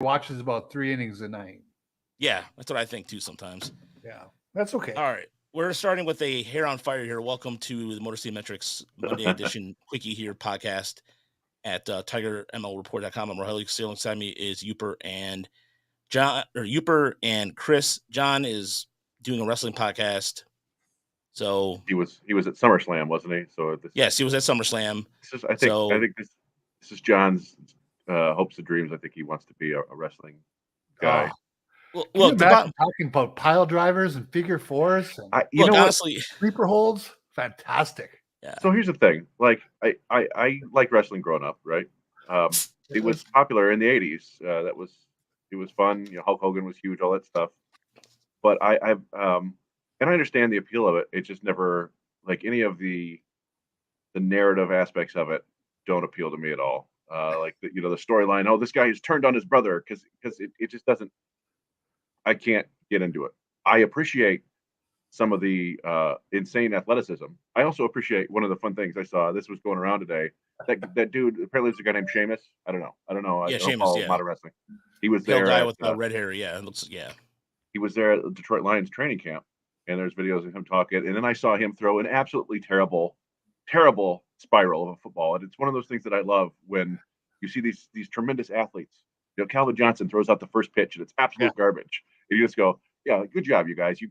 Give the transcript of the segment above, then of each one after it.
watches about 3 innings a night. Yeah, that's what I think too sometimes. Yeah, that's okay. All right. We're starting with a hair on fire here. Welcome to the Motor City Metrics Monday edition quickie here podcast at TigerMLReport.com. I'm Rogelio. Still alongside me is Yooper and Chris. John is doing a wrestling podcast. So he was at SummerSlam, wasn't he? So yes, he was at SummerSlam. I think this is John's hopes and dreams. I think he wants to be a wrestling guy. Well, look, talking about pile drivers and figure fours. And, honestly, sleeper holds, fantastic. Yeah. So here's the thing: like I like wrestling growing up, right? It was popular in the '80s. It was fun. Hulk Hogan was huge, all that stuff. But and I understand the appeal of it. It just never, like, any of the narrative aspects of it don't appeal to me at all. Like the storyline. Oh, this guy has turned on his brother because it just doesn't. I can't get into it. I appreciate some of the insane athleticism. I also appreciate one of the fun things I saw. This was going around today. That dude, apparently there's a guy named Sheamus. I don't know. Yeah, I don't follow modern wrestling. He was there. Guy with red hair. Yeah, it looks. Yeah. He was there at the Detroit Lions training camp, and there's videos of him talking. And then I saw him throw an absolutely terrible spiral of a football. And it's one of those things that I love when you see these tremendous athletes. Calvin Johnson throws out the first pitch, and it's absolute garbage. And you just go, yeah, good job, you guys. You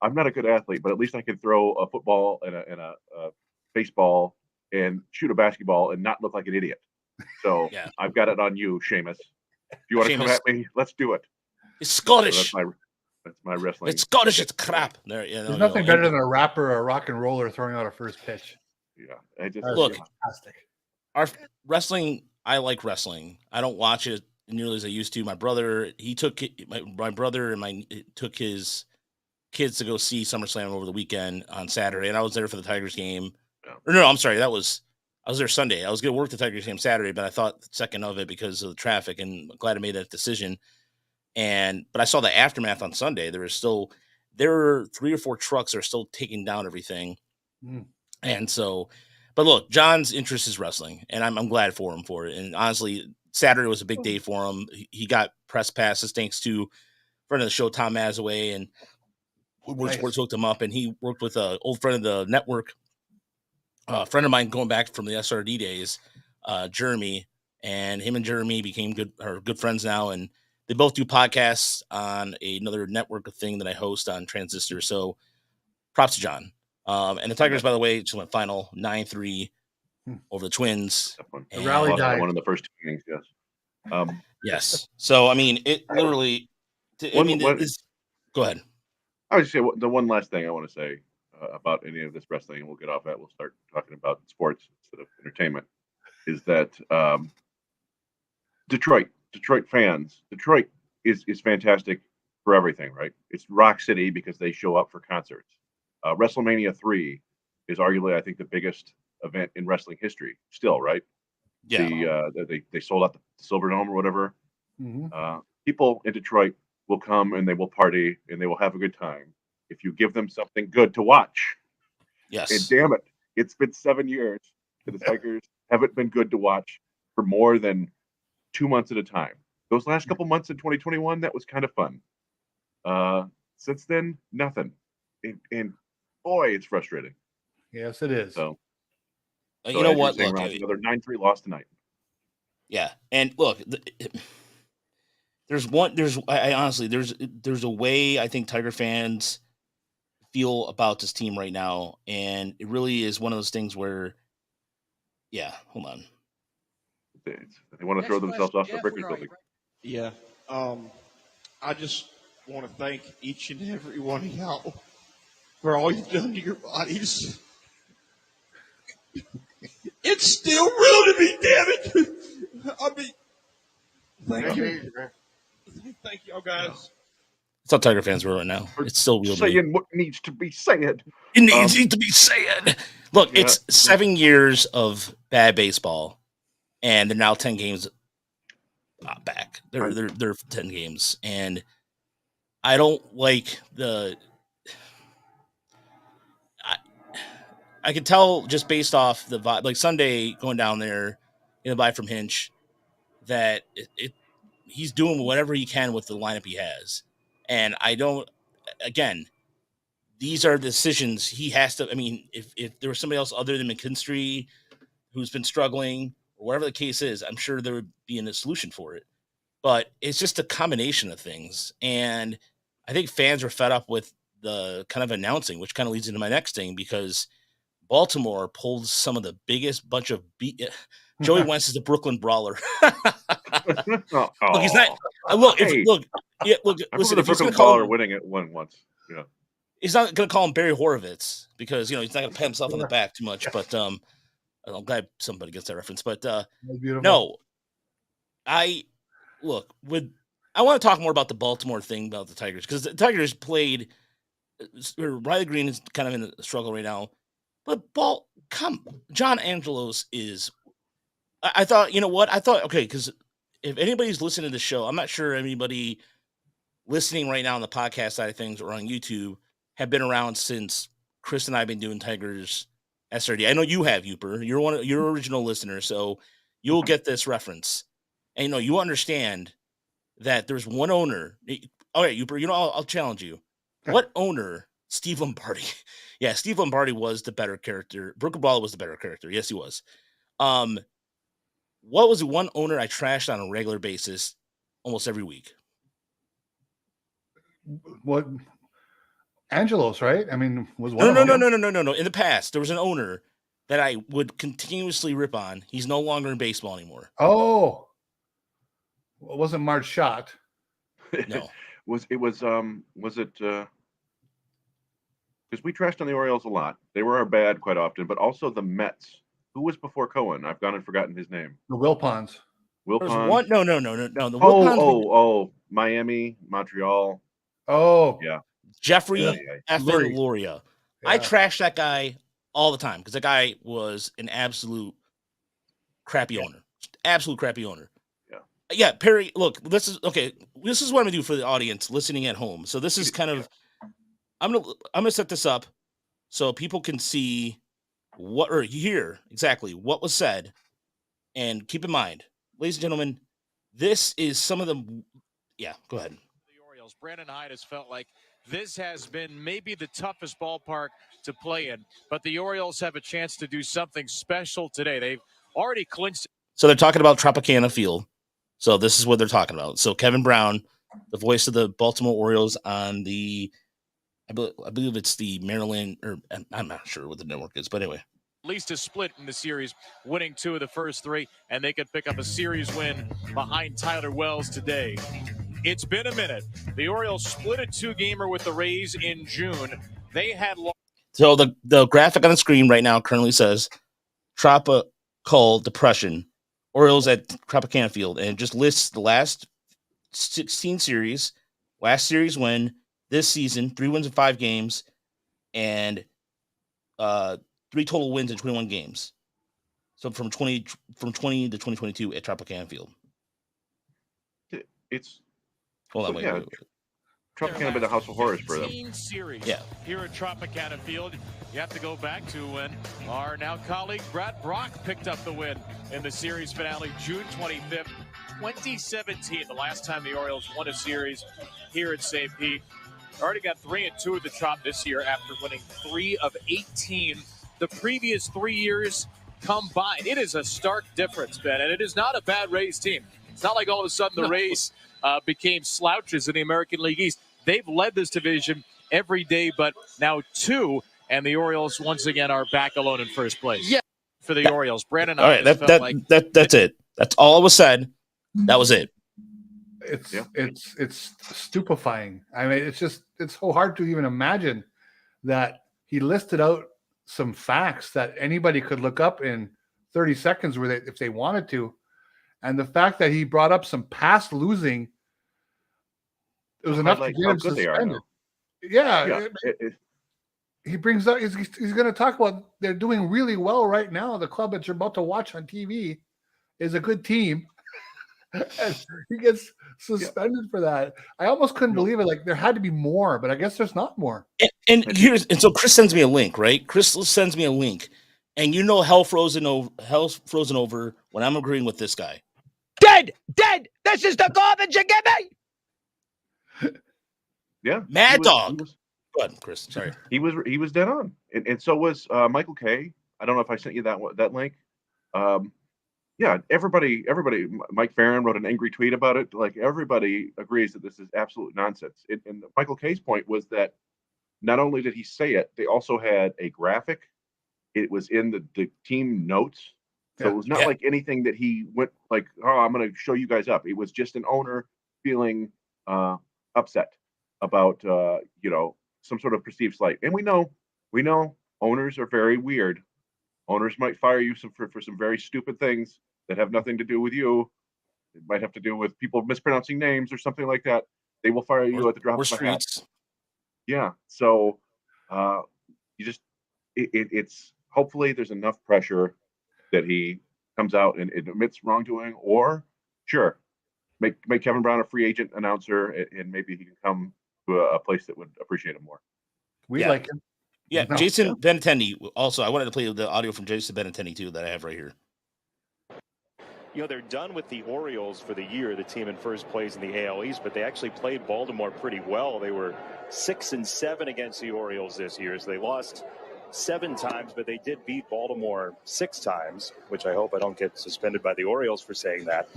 I'm not a good athlete, but at least I can throw a football and a baseball and shoot a basketball and not look like an idiot. So I've got it on you, Sheamus. If you want to come at me, let's do it. It's Scottish. So that's my wrestling. It's Scottish. It's crap. There's nothing better than a rapper or a rock and roller throwing out a first pitch. Yeah, look, fantastic. Our wrestling. I like wrestling. I don't watch it nearly as I used to. My brother, my brother and took his kids to go see SummerSlam over the weekend on Saturday, and I was there for the Tigers game. Yeah. Or no, I'm sorry, I was there Sunday. I was going to work the Tigers game Saturday, but I thought the second of it because of the traffic, and I'm glad I made that decision. But I saw the aftermath on Sunday. There were 3 or 4 trucks that are still taking down everything, and so. But look, John's interest is wrestling, and I'm glad for him for it. And honestly, Saturday was a big day for him. He got press passes thanks to friend of the show, Tom Mazaway, and Woodward Sports hooked him up, and he worked with an old friend of the network, a friend of mine going back from the SRD days, Jeremy, and him and Jeremy became good friends now, and they both do podcasts on another network thing that I host on Transistor. So props to John. And the Tigers, by the way, just went final 9-3 over the Twins. The rally died. One of the first 2 innings, yes. Yes. So, I mean, it literally. Go ahead. I would just say the one last thing I want to say about any of this wrestling, and we'll get off that. We'll start talking about sports instead of entertainment. Is that Detroit fans? Detroit is fantastic for everything, right? It's Rock City because they show up for concerts. WrestleMania 3 is arguably, I think, the biggest event in wrestling history. Still, right? Yeah. They sold out the Silverdome or whatever. Mm-hmm. People in Detroit will come and they will party and they will have a good time if you give them something good to watch. Yes. And damn it, it's been 7 years and the Tigers haven't been good to watch for more than 2 months at a time. Those last couple months in 2021, that was kind of fun. Since then, nothing. And boy, it's frustrating. Yes, it is. So you know what? Look, another 9-3 loss tonight. Yeah, and look, there's a way I think Tiger fans feel about this team right now, and it really is one of those things where, hold on, they want to throw themselves off the Breakers building. Yeah, I just want to thank each and every one of y'all for all you've done to your bodies. It's still real to me, damn it. I mean, thank you. Thank y'all guys. That's how Tiger fans were right now. It's still real to me. Saying what needs to be said. It needs to be said. Look, it's 7 years of bad baseball, and they're now 10 games back. They're 10 games, and I don't like the. I could tell just based off the vibe, like Sunday going down there in the buy from Hinch, that he's doing whatever he can with the lineup he has. And I don't, again, these are decisions he has to. I mean, if there was somebody else other than McKinstry who's been struggling or whatever the case is, I'm sure there would be a solution for it. But it's just a combination of things. And I think fans are fed up with the kind of announcing, which kind of leads into my next thing, because Baltimore pulled some of the biggest bunch of Joey Wentz is a Brooklyn brawler. Look, he's not. Look, Hey. look. Yeah, look. I Listen, remember if the he's going Brooklyn to call Brawler him, winning it once. Yeah. he's not going to call him Barry Horowitz because he's not going to pat himself on the back too much. But I'm glad somebody gets that reference. But no, I want to talk more about the Baltimore thing about the Tigers, because the Tigers played. Riley Green is kind of in a struggle right now, but John Angelos is. I thought, you know what? I thought, okay, because if anybody's listening to the show, I'm not sure anybody listening right now on the podcast side of things or on YouTube have been around since Chris and I have been doing Tigers SRD. I know you have, Yooper. You're original listener, so you'll get this reference. And you understand that there's one owner. All right, Yooper, I'll challenge you. What owner? Steve Lombardi. Yeah, Steve Lombardi was the better character. Brooklyn Brawler was the better character. Yes, he was. What was the one owner I trashed on a regular basis almost every week? What? Angelos, right? I mean, was one No. of them. No. In the past, there was an owner that I would continuously rip on. He's no longer in baseball anymore. Oh, well, it wasn't Marge Schott. No. Was it because we trashed on the Orioles a lot. They were our bad quite often, but also the Mets. Who was before Cohen? I've gone and forgotten his name. The Wilpons. Wilpons. No. The Wilpons. Miami, Montreal. Oh, yeah. Jeffrey effing Loria. Yeah. I trash that guy all the time because the guy was an absolute crappy owner. Absolute crappy owner. Yeah, Perry, look, this is okay. This is what I'm gonna do for the audience listening at home. So this is kind of I'm gonna set this up so people can see hear exactly what was said. And keep in mind, ladies and gentlemen, this is some of the go ahead. The Orioles, Brandon Hyde has felt like this has been maybe the toughest ballpark to play in, but the Orioles have a chance to do something special today. They've already clinched. So they're talking about Tropicana Field. So this is what they're talking about. So Kevin Brown, the voice of the Baltimore Orioles on I believe it's the Maryland, or I'm not sure what the network is, but anyway. At least a split in the series, winning 2 of the first 3, and they could pick up a series win behind Tyler Wells today. It's been a minute. The Orioles split a 2-gamer with the Rays in June. They had So the graphic on the screen right now currently says Tropical Depression, Orioles at Tropicana Field, and it just lists the last 16 series, last series win this season, 3 wins in 5 games, and 3 total wins in 21 games. So from 20 to 2022 at Tropicana Field. It's hold on, wait. Tropicana been a house of horrors for them. Series here at Tropicana Field. You have to go back to when our now colleague Brad Brock picked up the win in the series finale, June 25th, 2017. The last time the Orioles won a series here at St. Pete. Already got 3 and 2 at the Trop this year after winning 3 of 18 the previous 3 years combined. It is a stark difference, Ben, and it is not a bad Rays team. It's not like all of a sudden the Rays became slouches in the American League East. They've led this division every day, but now 2, and the Orioles once again are back alone in first place. Yeah, for the Orioles, Brandon. All right, that's it. That's all was said. That was it. It's stupefying. I mean, it's so hard to even imagine that he listed out some facts that anybody could look up in 30 seconds if they wanted to. And the fact that he brought up some past losing, it was enough to get him suspended. He brings up, he's going to talk about they're doing really well right now. The club that you're about to watch on TV is a good team. And he gets suspended for that. I almost couldn't believe it. Like, there had to be more, but I guess there's not more. And so Chris sends me a link, right? Chris sends me a link, and hell's frozen over when I'm agreeing with this guy. Dead. This is the garbage you give me. Yeah, Mad he Dog. was, Go ahead, Chris. Sorry. he was dead on, and so was Michael Kay. I don't know if I sent you that link. Yeah, everybody. Mike Farron wrote an angry tweet about it. Like, everybody agrees that this is absolute nonsense. And Michael Kay's point was that not only did he say it, they also had a graphic. It was in the team notes, so it was not like anything that he went like, "Oh, I'm going to show you guys up." It was just an owner feeling upset about some sort of perceived slight. And we know owners are very weird. Owners might fire you for some very stupid things that have nothing to do with you. It might have to do with people mispronouncing names or something like that. They will fire you at the drop of a hat. Yeah. So you just it's hopefully there's enough pressure that he comes out and admits wrongdoing, or sure, make Kevin Brown a free agent announcer, and maybe he can come to a place that would appreciate him more. We like him. Yeah, No. Jason Benintendi. Also, I wanted to play the audio from Jason Benintendi too that I have right here. You know, they're done with the Orioles for the year, the team in first place in the AL East, but they actually played Baltimore pretty well. They were 6-7 against the Orioles this year, so they lost 7 times, but they did beat Baltimore 6 times, which I hope I don't get suspended by the Orioles for saying that.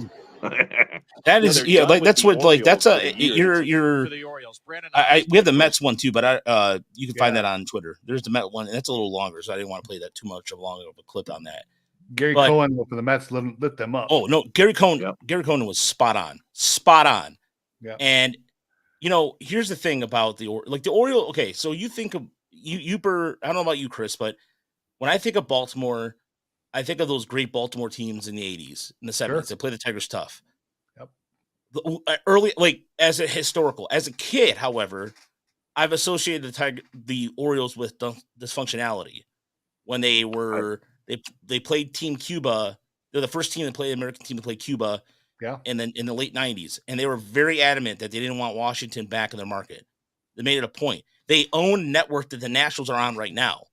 That is, you know, like that's what, like that's Orioles a for the year. you're. For the Orioles, Brandon. We have the Mets one too, but you can find that on Twitter. There's the Met one, and that's a little longer, so I didn't want to play that too much of a clip on that. Gary Cohen for the Mets lit them up. Oh no, Gary Cohen was spot on. Yeah. And here's the thing about the Orioles. Okay, so you think of Yooper. I don't know about you, Chris, but when I think of Baltimore, I think of those great Baltimore teams in the 80s, in the 70s. Sure. They play the Tigers tough. Yep. Early, like as a kid, however, I've associated the Orioles with dysfunctionality. When they were they played Team Cuba, they're the first team to play American team to play Cuba. Yeah. And then in the late 90s, and they were very adamant that they didn't want Washington back in their market. They made it a point. They own a network that the Nationals are on right now.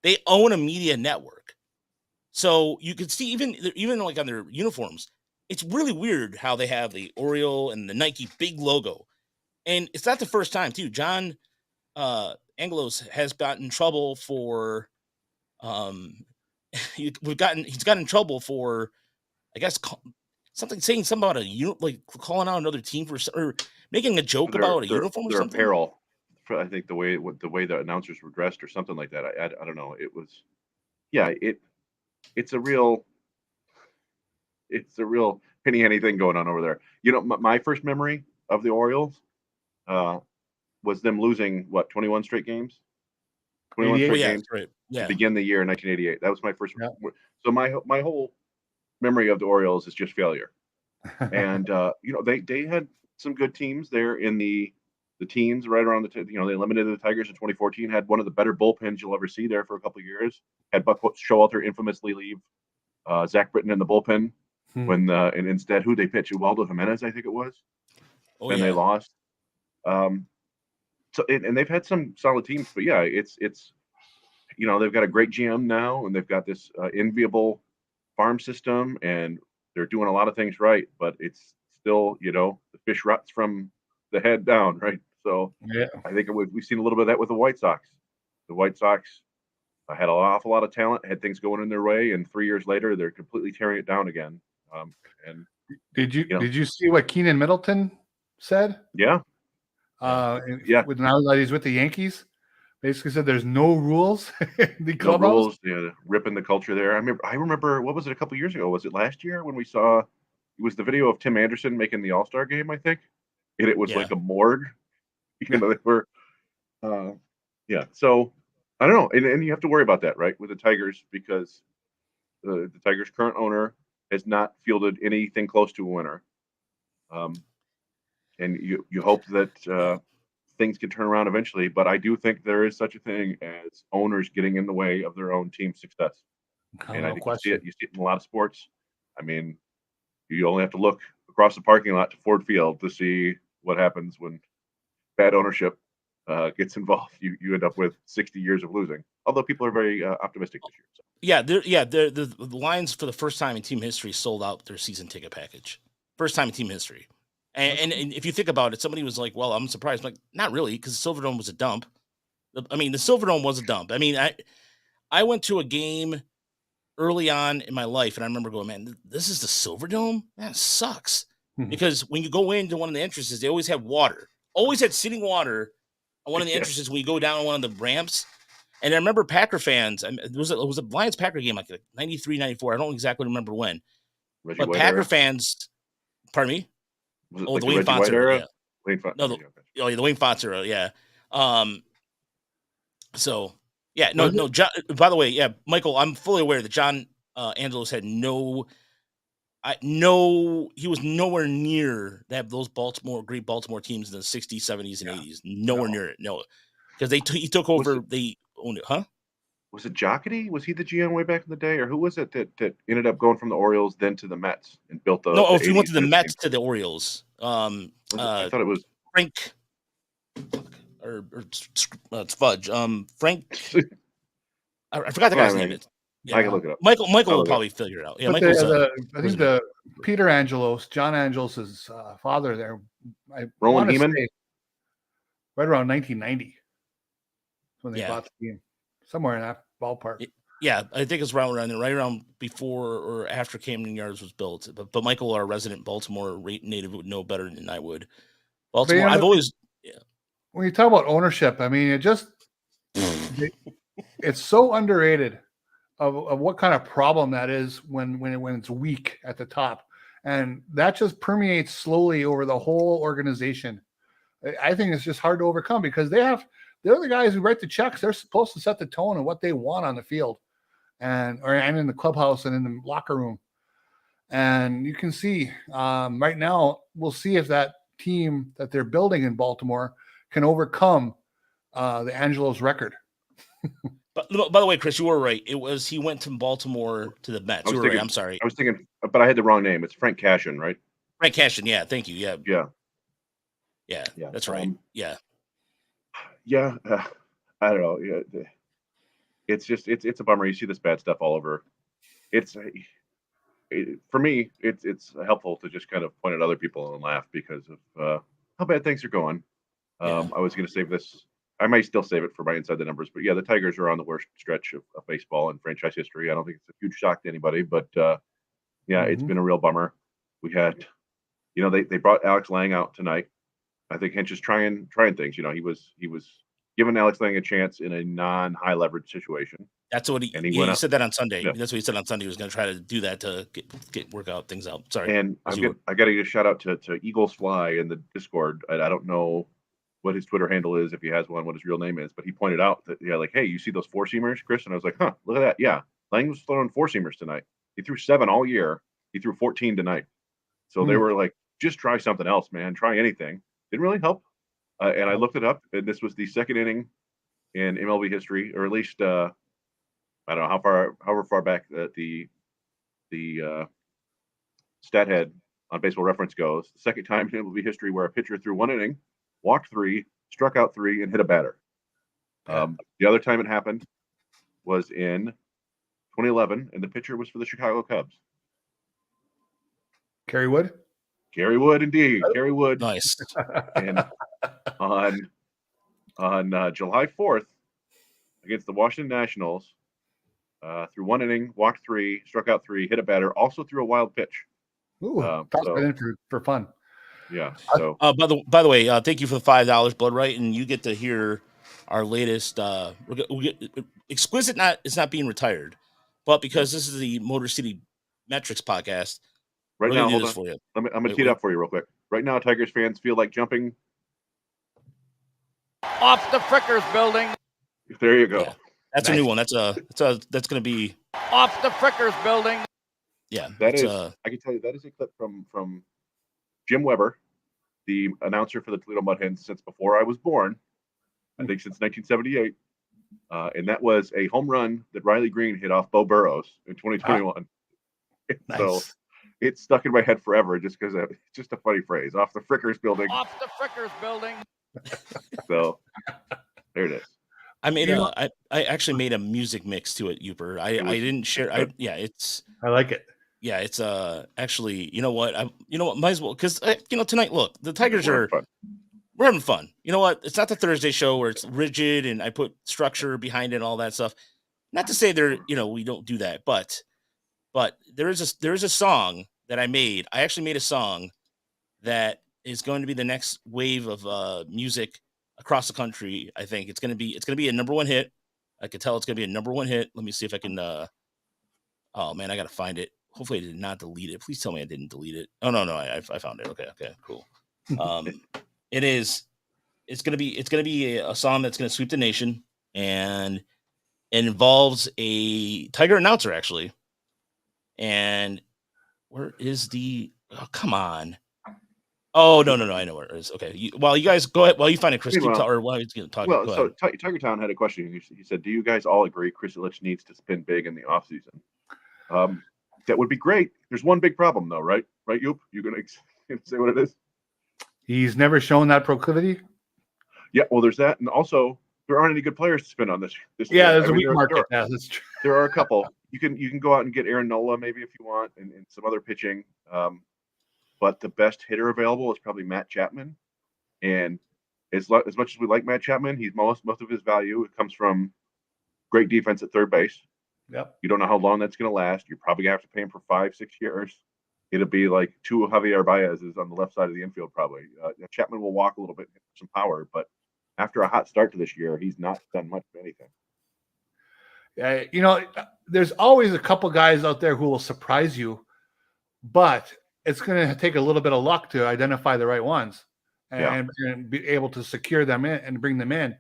They own a media network. So you could see even like on their uniforms, it's really weird how they have the Oriole and the Nike big logo. And it's not the first time too. John Angelos has gotten in trouble for he's gotten in trouble for, I guess, saying something about like calling out another team or making a joke about a uniform or something. Apparel. I think the way the announcers were dressed or something like that. I don't know. It was, it's a real penny any thing going on over there. My first memory of the Orioles was them losing 21 straight games. 21 straight games. Right. Yeah. To begin the year in 1988. That was my first. Yeah. So my whole memory of the Orioles is just failure. And they had some good teams there in the teens, right around they eliminated the Tigers in 2014, had one of the better bullpens you'll ever see there for a couple of years, had Buck Showalter infamously leave Zach Britton in the bullpen when and instead who they pitched, Ubaldo Jimenez, I think it was, they lost. So and they've had some solid teams, but it's they've got a great GM now, and they've got this enviable farm system, and they're doing a lot of things right, but it's still, the fish rots from the head down, right? So I think we've seen a little bit of that with the White Sox. The White Sox had an awful lot of talent, had things going in their way, and 3 years later, they're completely tearing it down again. And did you see what Keenan Middleton said? Yeah. Now that he's with the Yankees, basically said there's no rules. No rules. Yeah, ripping the culture there. I remember. What was it? A couple years ago? Was it last year when we saw? It was the video of Tim Anderson making the All-Star game, I think, and it was like a morgue. They were. So I don't know, and you have to worry about that, right, with the Tigers, because the Tigers' current owner has not fielded anything close to a winner. And you hope that things can turn around eventually, but I do think there is such a thing as owners getting in the way of their own team's success. And I think you see it in a lot of sports. You only have to look across the parking lot to Ford Field to see what happens when bad ownership gets involved. You end up with 60 years of losing. Although people are very optimistic this year. So. The Lions for the first time in team history sold out their season ticket package. First time in team history. And if you think about it, somebody was like, well, I'm surprised. I'm like, not really, because the Silverdome was a dump. The Silverdome was a dump. I mean, I went to a game early on in my life, and I remember going, man, this is the Silverdome? That sucks. Because when you go into one of the entrances, they always have water. Always had sitting water on one of the entrances when you go down one of the ramps. And I remember Packer fans, it was a Lions Packer game like 93, 94. I don't exactly remember when. Reggie but White Packer era? fans, pardon me? Was it the like Wayne Reggie Fonts White era. era? Wayne Fonts. No, the Wayne Fonts era, yeah. So, yeah, no. John, by the way, yeah, Michael, I'm fully aware that John Angelos had he was nowhere near to have those great Baltimore teams in the 60s, 70s, and 80s. Nowhere near it, no. Because he took over, they owned it, huh? Was it Jocketty? Was he the GM way back in the day? Or who was it that ended up going from the Orioles then to the Mets and built the No, if you went 80s to the Mets team? to the Orioles. I thought it was Frank or it's Fudge. Frank. I forgot the guy's name. Yeah. I can look it up. Michael will probably figure it out. Yeah, but Michael's. I think the Peter Angelos, John Angelos' father there, Roland Heeman, right around 1990 when they bought the team, somewhere in that ballpark. Yeah, I think it's right around before or after Camden Yards was built. But Michael, our resident Baltimore native, would know better than I would. Baltimore, I've always. Yeah. When you talk about ownership, I mean, it's so underrated of what kind of problem that is when it's weak at the top, and that just permeates slowly over the whole organization. I think it's just hard to overcome because they're the guys who write the checks. They're supposed to set the tone and what they want on the field, and in the clubhouse and in the locker room. And you can see right now, we'll see if that team that they're building in Baltimore can overcome the Angelos record. But by the way, Chris, you were right. He went from Baltimore to the Mets. You were right. I'm sorry. I was thinking, but I had the wrong name. It's Frank Cashin, right? Frank Cashin. Yeah. Thank you. Yeah. Yeah. That's right. Yeah. Yeah. I don't know. Yeah. It's just, it's a bummer. You see this bad stuff all over. For me, it's helpful to just kind of point at other people and laugh because of how bad things are going. I was going to save this. I might still save it for my Inside the Numbers, but yeah, the Tigers are on the worst stretch of baseball in franchise history. I don't think it's a huge shock to anybody, but it's been a real bummer. We had, they brought Alex Lang out tonight. I think Hinch is trying things. He was giving Alex Lang a chance in a non-high leverage situation. That's what he said that on Sunday. Yeah. That's what he said on Sunday. He was going to try to do that to work out things out. Sorry. And I got to give a shout out to Eagles Fly in the Discord. I don't know what his Twitter handle is, if he has one, what his real name is, but he pointed out that, hey, you see those four-seamers, Chris? And I was like, look at that. Yeah. Lang was throwing four-seamers tonight. He threw 7 all year. He threw 14 tonight. So they were like, just try something else, man. Try anything. Didn't really help. And I looked it up, and this was the second inning in MLB history, or at least, I don't know however far back that the stat head on Baseball Reference goes. The second time in MLB history where a pitcher threw 1 inning, walked 3, struck out 3, and hit a batter. The other time it happened was in 2011, and the pitcher was for the Chicago Cubs. Kerry Wood? Kerry Wood, indeed. Kerry Wood. Nice. And on July 4th, against the Washington Nationals, threw 1 inning, walked 3, struck out 3, hit a batter, also threw a wild pitch. Ooh, toss that in for fun. Yeah. So, by the way, thank you for the $5, Blood Right, and you get to hear our latest. Explicit it's not being retired, but because this is the Motor City Metrics podcast. Right now, hold on. For you. I'm gonna tee it up for you real quick. Right now, Tigers fans feel like jumping off the Frickers building. There you go. Yeah, that's nice. A new one. That's gonna be off the Frickers building. Yeah, that is. I can tell you that is a clip from Jim Weber, the announcer for the Toledo Mud Hens since before I was born. I think since 1978, and that was a home run that Riley Green hit off Bo Burrows in 2021. Nice. So it's stuck in my head forever, just because it's just a funny phrase. Off the Frickers building. Off the Frickers building. So there it is. I made You know- I actually made a music mix to it, Yooper. I didn't share. It's I like it. it's actually, you know what? Might as well, because tonight, look, the Tigers We're are having fun. we're having fun. You know what? It's not the Thursday show where it's rigid and I put structure behind it and all that stuff. Not to say we don't do that, but there is a song that I made. I actually made a song that is going to be the next wave of music across the country. I think it's going to be a number one hit. I can tell it's going to be a number one hit. Let me see if I can. Oh man, I got to find it. Hopefully, I did not delete it. Please tell me I didn't delete it. Oh no, I found it. Okay, cool. It's going to be a song that's going to sweep the nation, and it involves a Tiger announcer actually. And where is the? Oh, come on. Oh no! I know where it is. Okay, while you guys go ahead, while you find it, Chris, keep Meanwhile- or while he's talking. Well, go so ahead. Tiger Town had a question. He said, "Do you guys all agree Chris Ilitch needs to spin big in the offseason?" That would be great. There's one big problem, though, right? Right, Yoop? You gonna say what it is? He's never shown that proclivity. Yeah. Well, there's that, and also there aren't any good players to spin on this. Yeah, year. there's a weak market. Yeah, that's true. There are a couple. You can go out and get Aaron Nola maybe if you want, and some other pitching. But the best hitter available is probably Matt Chapman. And as much as we like Matt Chapman, he's most of his value comes from great defense at third base. Yep. You don't know how long that's going to last. You're probably going to have to pay him for 5-6 years. It'll be like 2 Javier Baez's on the left side of the infield probably. Chapman will walk a little bit, hit some power, but after a hot start to this year, he's not done much of anything. There's always a couple guys out there who will surprise you, but it's going to take a little bit of luck to identify the right ones and be able to secure them in and bring them in.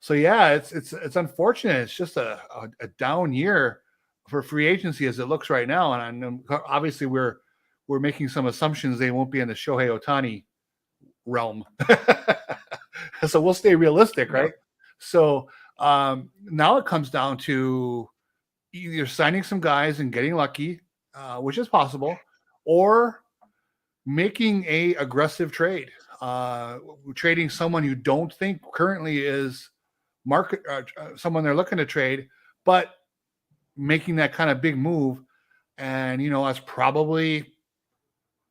So yeah, it's unfortunate. It's just a down year for free agency as it looks right now, and obviously we're making some assumptions they won't be in the Shohei Ohtani realm. So we'll stay realistic, right? So now it comes down to either signing some guys and getting lucky, which is possible, or making a aggressive trade, trading someone you don't think currently is market, someone they're looking to trade, but making that kind of big move. And, that's probably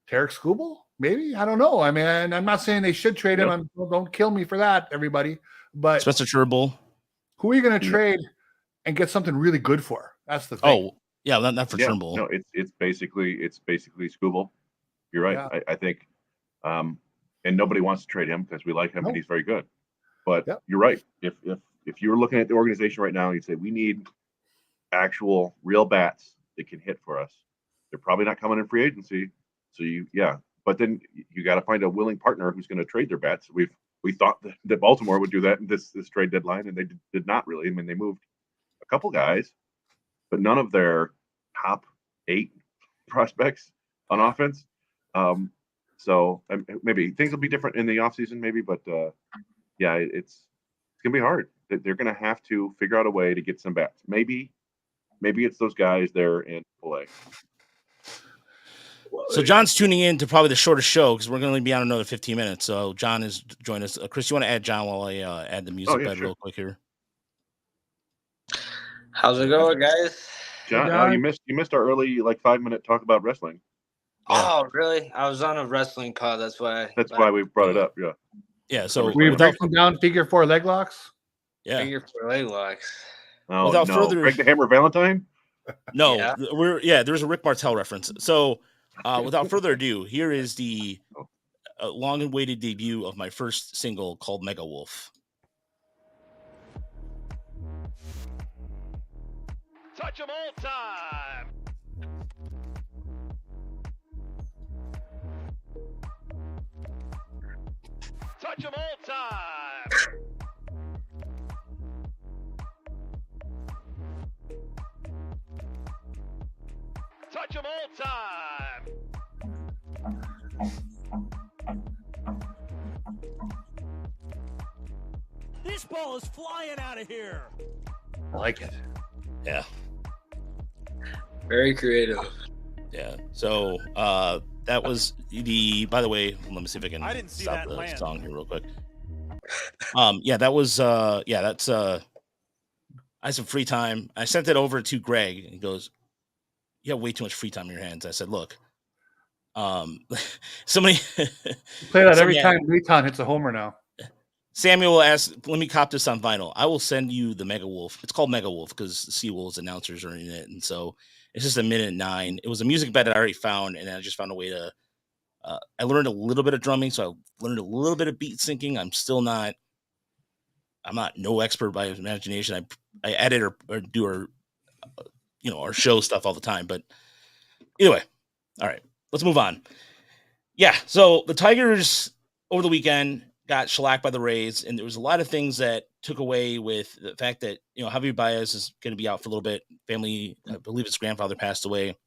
Tarek Skubal, maybe. I don't know. I mean, I'm not saying they should trade him. Don't kill me for that, everybody. But Spencer Turnbull. Who are you going to trade and get something really good for? That's the thing. Oh, yeah, not for Turnbull. No, it's basically Skubal. You're right. Yeah. I think, and nobody wants to trade him because we like him and he's very good. But you're right. If you're looking at the organization right now, you'd say we need actual real bats that can hit for us. They're probably not coming in free agency. So but then you got to find a willing partner who's going to trade their bats. We thought that Baltimore would do that in this trade deadline, and they did not really. I mean, they moved a couple guys, but none of their top 8 prospects on offense. So maybe things will be different in the offseason, maybe, but it's gonna be hard. They're gonna have to figure out a way to get some bats. Maybe it's those guys there in play. So John's tuning in to probably the shortest show because we're going to be on another 15 minutes. So John is joining us. Chris, you want to add John while I add the music bed real quick here? How's it going, guys? John, you missed our early 5-minute talk about wrestling. Oh, really? I was on a wrestling pod. That's why we brought it up. Yeah. Yeah. So we're breaking down figure 4 leg locks. Yeah. Figure 4 leg locks. Oh, without further, Greg the Hammer Valentine. No, there's a Rick Martel reference. So without further ado, here is the long-awaited debut of my first single called Mega Wolf. Touch 'em all time. Touch 'em all time. Touch 'em all time. This ball is flying out of here. I like it. Yeah. Very creative. Yeah. So that was by the way, let me see if I can stop the song here real quick. That was that's I had some free time. I sent it over to Greg, and he goes, "You have way too much free time in your hands." I said, "Look, somebody You play that every Samuel- time Leighton hits a homer now. Samuel asked, let me cop this on vinyl. I will send you the Mega Wolf. It's called Mega Wolf because Seawolves announcers are in it. And so it's just 1:09. It was a music bed I already found, and I just found a way to I learned a little bit of drumming, so I learned a little bit of beat syncing. I'm not no expert by imagination. I edit or do our show stuff all the time. But either way, all right, let's move on. Yeah, so the Tigers over the weekend got shellacked by the Rays, and there was a lot of things that took away with the fact that Javier Baez is going to be out for a little bit. Family, I believe his grandfather passed away.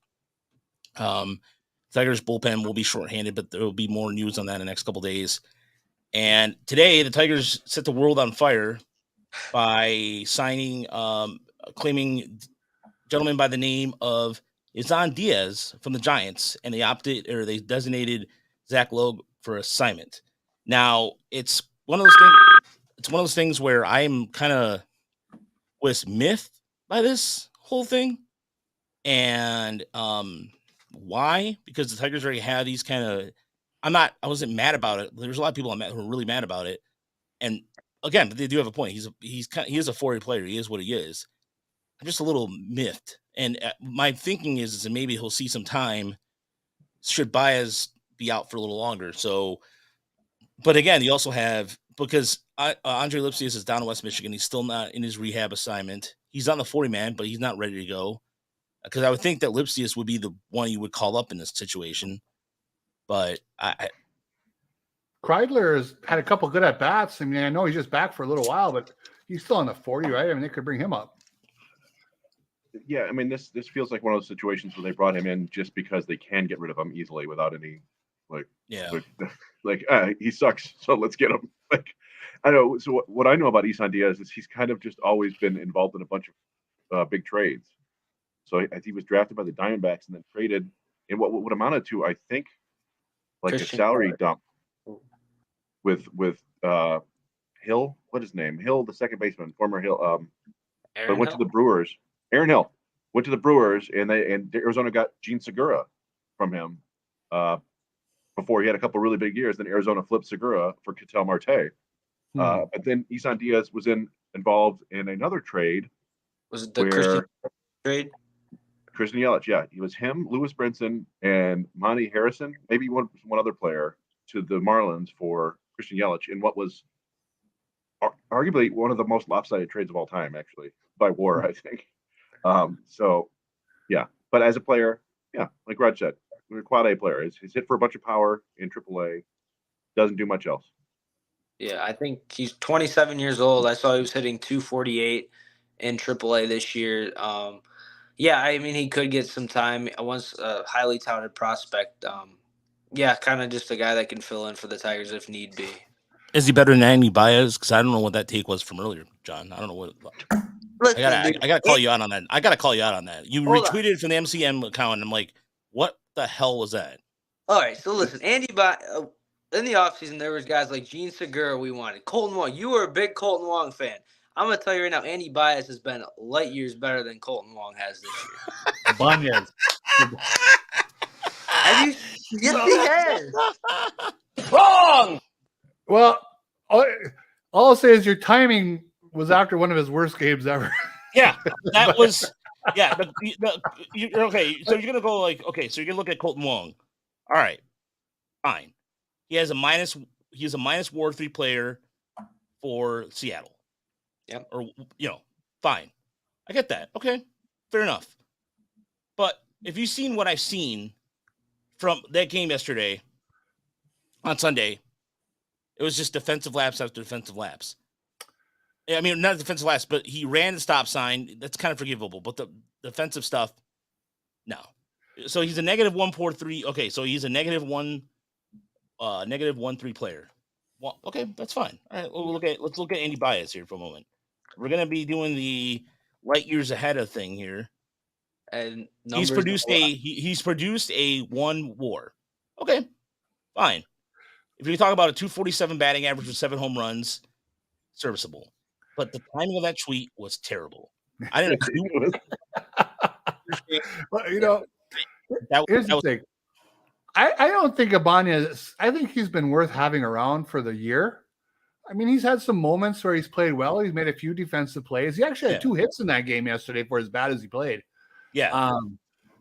Tigers bullpen will be shorthanded, but there will be more news on that in the next couple of days. And today, the Tigers set the world on fire by signing, claiming a gentleman by the name of Isan Diaz from the Giants, and they designated Zach Logue for assignment. Now, it's one of those things where I'm kind of was miffed by this whole thing. And why? Because the Tigers already had these kind of I wasn't mad about it. There's a lot of people who are really mad about it. And again, they do have a point. He is a 4A player. He is what he is. I'm just a little miffed. And my thinking is that maybe he'll see some time should Baez be out for a little longer. So, but again, you also have, because Andre Lipsius is down in West Michigan. He's still not in his rehab assignment. He's on the 40-man, but he's not ready to go. Because I would think that Lipsius would be the one you would call up in this situation. But Kreidler has had a couple good at bats. I mean, I know he's just back for a little while, but he's still on the 40, right? I mean, they could bring him up. Yeah, I mean, this feels like one of those situations where they brought him in just because they can get rid of him easily without any he sucks, so let's get him. Like, I know. So what I know about Isan Diaz is he's kind of just always been involved in a bunch of big trades. So he was drafted by the Diamondbacks and then traded in what would amounted to, I think, like Christian a salary Miller. dump with Hill. What is his name? Hill, the second baseman, former Hill. But went to the Brewers. Aaron Hill went to the Brewers, and Arizona got Gene Segura from him before he had a couple really big years. Then Arizona flipped Segura for Ketel Marte. But then Isan Diaz was involved in another trade. Was it the Christian trade? Christian Yelich, yeah. It was him, Lewis Brinson, and Monty Harrison, maybe one other player, to the Marlins for Christian Yelich in what was arguably one of the most lopsided trades of all time, actually, by WAR, I think. So, yeah. But as a player, yeah, like Rod said, we're a quad A player. He's hit for a bunch of power in AAA. Doesn't do much else. Yeah, I think he's 27 years old. I saw he was hitting 248 in AAA this year. Yeah, I mean, he could get some time. Once a highly talented prospect. Yeah, kind of just a guy that can fill in for the Tigers if need be. is he better than Andy Baez? Because I don't know what that take was from earlier, John. I don't know what. Listen, I gotta call you out on that. I gotta call you out on that. You Hold retweeted it from the MCM account, and I'm like, what the hell was that? All right, so listen, Andy Baez. In the offseason, there was guys like Gene Segura we wanted. Colton Wong. You were a big Colton Wong fan. I'm going to tell you right now, Andy Baez has been light years better than Colton Wong has this year. Banyas. Have you? Yes, he has. Wrong! Well, all I'll say is your timing was after one of his worst games ever. Yeah, that was. Yeah, okay. So you're gonna go so you're gonna look at Colton Wong. All right, fine. He's a minus WAR 3 player for Seattle. Yep. Or fine. I get that. Okay, fair enough. But if you've seen what I've seen from that game yesterday on Sunday, it was just defensive laps after defensive laps. I mean, not defensive laps, but he ran the stop sign. That's kind of forgivable. But the defensive stuff, no. So he's a -143. Okay, so he's a -1-3 player. Well, okay, that's fine. All right, let's look at Andy Baez here for a moment. We're gonna be doing the light years ahead of thing here. And He's produced a 1 WAR. Okay, fine. If you talk about a 247 batting average with 7 home runs, serviceable. But the timing of that tweet was terrible. I didn't know. Well, you know, That, here's that the was thing. I don't think Ibanez. I think he's been worth having around for the year. I mean, he's had some moments where he's played well. He's made a few defensive plays. He actually had 2 hits in that game yesterday for as bad as he played. yeah.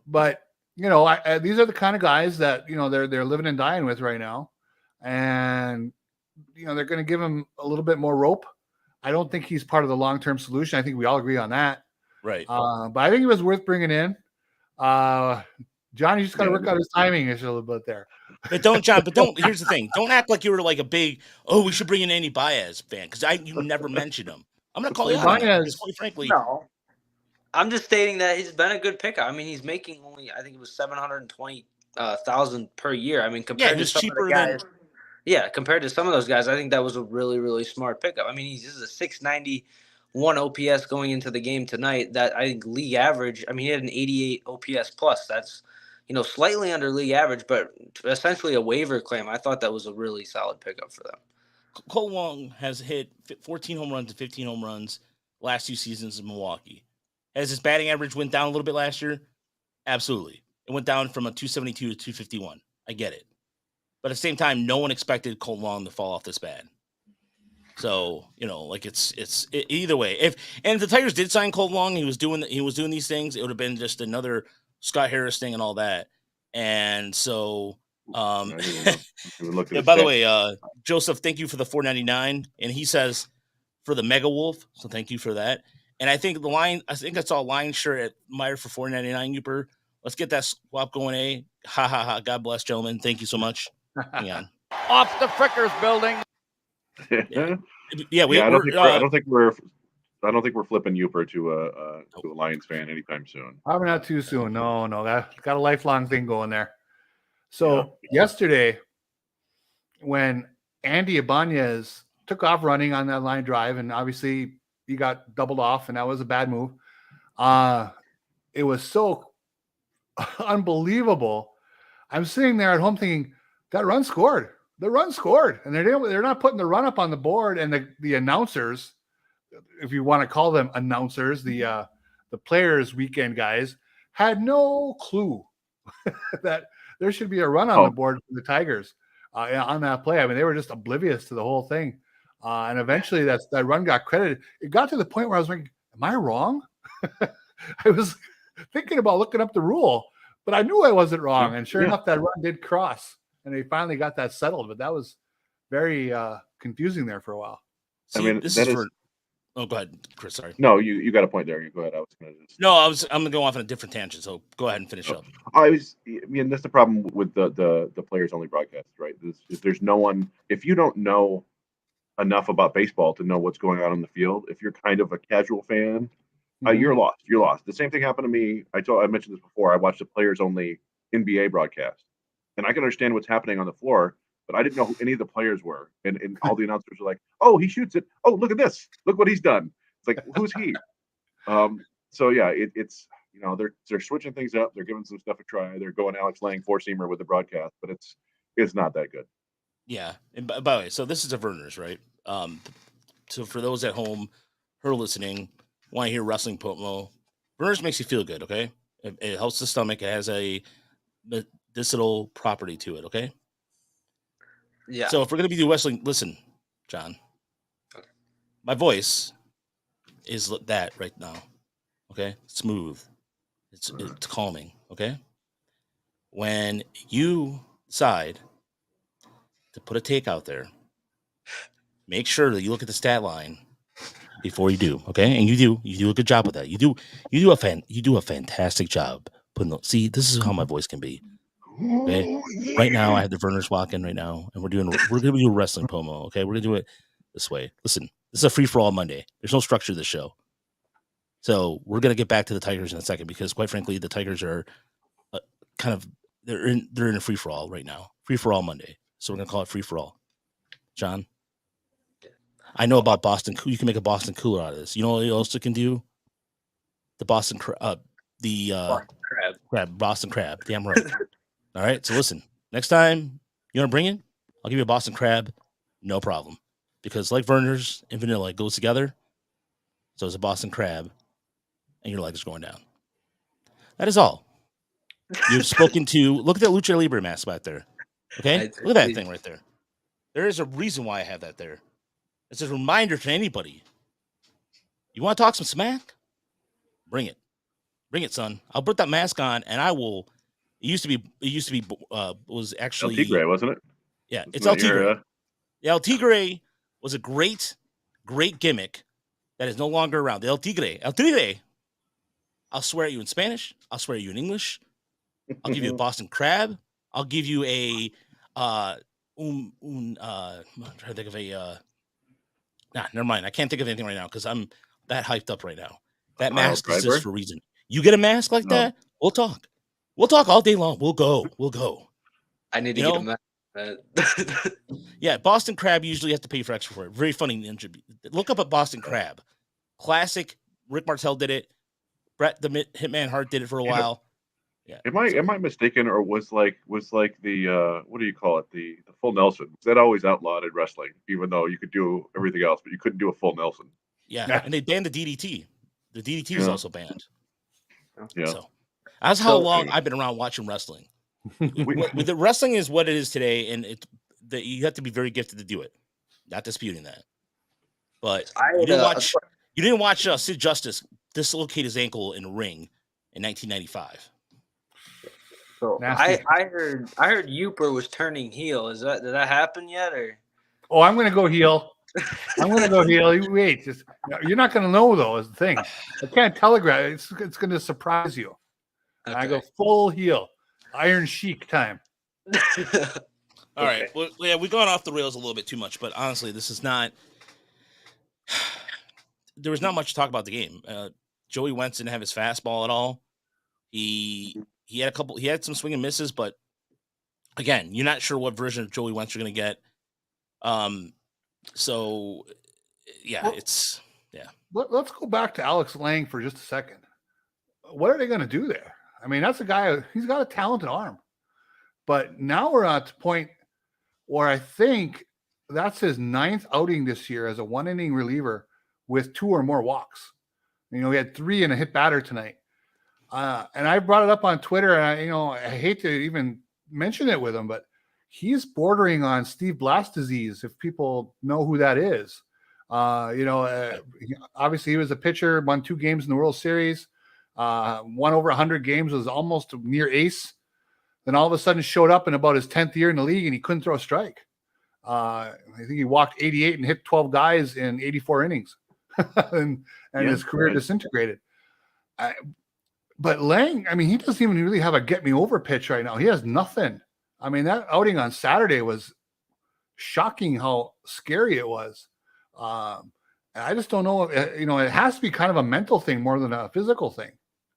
But you know, these are the kind of guys that they're living and dying with right now, and they're going to give him a little bit more rope. I don't think he's part of the long-term solution. I think we all agree on that. Right. But I think he was worth bringing in. John, you just got to work out his timing a little bit there. But don't, John. But don't. Here's the thing. Don't act like you were like a big. Oh, we should bring in Andy Baez fan because you never mentioned him. I'm gonna call you out on that, because quite frankly, no. I'm just stating that he's been a good pickup. I mean, he's making only, I think it was $720,000 per year. I mean, compared to some of the guys. Compared to some of those guys, I think that was a really, really smart pickup. I mean, he's just a 691 OPS going into the game tonight. That I think league average. I mean, he had an 88 OPS plus. That's slightly under league average, but essentially a waiver claim. I thought that was a really solid pickup for them. Cole Wong has hit 14 home runs and 15 home runs last 2 seasons in Milwaukee. Has his batting average went down a little bit last year? Absolutely. It went down from a 272 to 251. I get it. But at the same time, no one expected Cole Wong to fall off this bad. So, it's either way. If the Tigers did sign Cole Wong, he was doing these things, it would have been just another Scott Harris thing and all that. And so by the way, Joseph, thank you for the $4.99, and he says for the Mega Wolf, so thank you for that. And I think I saw a line shirt at Meyer for $4.99. Yooper, let's get that swap going. Ha ha ha! God bless, gentlemen. Thank you so much. Hang on. Off the Frickers building. Yeah. I don't think we're flipping Yooper to a Lions fan anytime soon. Probably not too soon. No. Got a lifelong thing going there. So yesterday, when Andy Ibanez took off running on that line drive, and obviously he got doubled off, and that was a bad move. It was so unbelievable. I'm sitting there at home thinking that run scored. The run scored, and they're not putting the run up on the board. And the announcers, if you want to call them announcers, the players' weekend guys, had no clue that there should be a run on the board for the Tigers on that play. I mean, they were just oblivious to the whole thing. And eventually that run got credited. It got to the point where I was like, am I wrong? I was thinking about looking up the rule, but I knew I wasn't wrong. And sure enough, that run did cross, and they finally got that settled. But that was very confusing there for a while. See, I mean, this is for... Oh, go ahead, Chris. Sorry. No, you got a point there. You go ahead. I'm gonna go off on a different tangent. So go ahead and finish up. That's the problem with the players only broadcast, right? There's no one. If you don't know enough about baseball to know what's going on the field, if you're kind of a casual fan, you're lost. You're lost. The same thing happened to me. I mentioned this before. I watched the players only NBA broadcast, and I can understand what's happening on the floor. But I didn't know who any of the players were. And all the announcers were like, oh, he shoots it. Oh, look at this. Look what he's done. It's like, who's he? So, yeah, it's they're switching things up. They're giving some stuff a try. They're going Alex Lang 4-seamer with the broadcast, but it's not that good. Yeah. And by the way, so this is a Verner's, right? So for those at home who are listening, want to hear wrestling promo, Verner's makes you feel good, okay? It helps the stomach. It has a medicinal property to it, okay? Yeah. So if we're going to be doing wrestling, listen, John, my voice is that right now. Okay. Smooth. It's calming. Okay. When you decide to put a take out there, make sure that you look at the stat line before you do. Okay. And you do a good job with that. You do a fantastic job see, this is how my voice can be. Okay. Right now, I have the Verner's walking right now, and we're going to do a wrestling promo. Okay. We're going to do it this way. Listen, this is a free for all Monday. There's no structure to the show. So we're going to get back to the Tigers in a second, because quite frankly, the Tigers are they're in a free for all right now. Free for all Monday. So we're going to call it free for all. John, I know about Boston. You can make a Boston cooler out of this. You know what else you can do? The Boston crab. Boston crab. Damn right. All right, so listen, next time you want to bring it, I'll give you a Boston crab, no problem. Because like Verner's and vanilla, it goes together. So it's a Boston crab, and your leg is going down. That is all. You've spoken to. Look at that Lucha Libre mask back there. Okay, look at that thing right there. There is a reason why I have that there. It's a reminder to anybody. You want to talk some smack? Bring it, son. I'll put that mask on, and I will. It used to be. Was actually El Tigre, wasn't it? Yeah, Wasn't it's El that your, Tigre. The El Tigre was a great gimmick that is no longer around. The El Tigre. I'll swear at you in Spanish. I'll swear at you in English. I'll give you a Boston Crab. I'll give you a I'm trying to think of a never mind. I can't think of anything right now because I'm that hyped up right now. That mask is just for a reason. You get a mask like that, we'll talk. We'll talk all day long. We'll go. I need to get a mask. Yeah, Boston Crab usually have to pay for extra for it. Very funny. Look up at Boston Crab. Classic. Rick Martel did it. Bret the Hitman Hart did it for a while. Yeah. Am I mistaken, or was like the what do you call it, the full Nelson? Was that always outlawed in wrestling, even though you could do everything else, but you couldn't do a full Nelson? Yeah, and they banned the DDT. The DDT was also banned. Yeah. So that's how long I've been around watching wrestling. The wrestling is what it is today, and you have to be very gifted to do it. Not disputing that, but you didn't watch Sid Justice dislocate his ankle in a ring in 1995. So I heard Yooper was turning heel. Did that happen yet, or? Oh, I'm gonna go heel. Wait, you're not gonna know though. Is the thing. I can't telegraph. It's gonna surprise you. Okay. I go full heel, Iron Sheik time. All right. Well, yeah, we've gone off the rails a little bit too much, but honestly, this is not. There was not much to talk about the game. Joey Wentz didn't have his fastball at all. He had some swing and misses, but again, you're not sure what version of Joey Wentz you're going to get. So yeah, Let's go back to Alex Lang for just a second. What are they going to do there? I mean, that's a guy. He's got a talented arm, but now we're at the point where I think that's his 9th outing this year as a 1-inning reliever with 2 or more walks. He had 3 and a hit batter tonight. And I brought it up on Twitter, and I hate to even mention it with him, but he's bordering on Steve Blass disease, if people know who that is. Obviously he was a pitcher, won 2 games in the World Series, won over 100 games, was almost near ace. Then all of a sudden showed up in about his 10th year in the league, and he couldn't throw a strike. I think he walked 88 and hit 12 guys in 84 innings, and his career disintegrated. But Lang, I mean, he doesn't even really have a get me over pitch right now. He has nothing. I mean, that outing on Saturday was shocking how scary it was. I just don't know. It has to be kind of a mental thing more than a physical thing.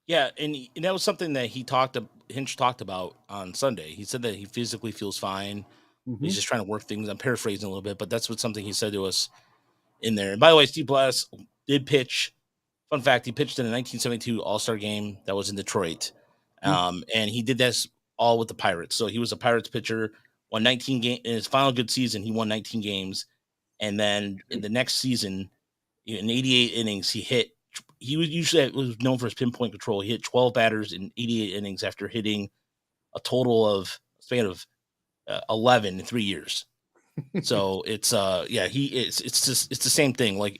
Yeah, and that was something that Hinch talked about on Sunday. He said that he physically feels fine. Mm-hmm. He's just trying to work things. I'm paraphrasing a little bit, but that's something he said to us in there. And by the way, Steve Blass did pitch. Fun fact, he pitched in a 1972 All-Star game that was in Detroit. And he did this all with the Pirates. So he was a Pirates pitcher, won 19 games. In his final good season, he won 19 games. And then in the next season, in 88 innings, he was known for his pinpoint control. He hit 12 batters in 88 innings after hitting a total of span of 11 in 3 years. So it's the same thing. Like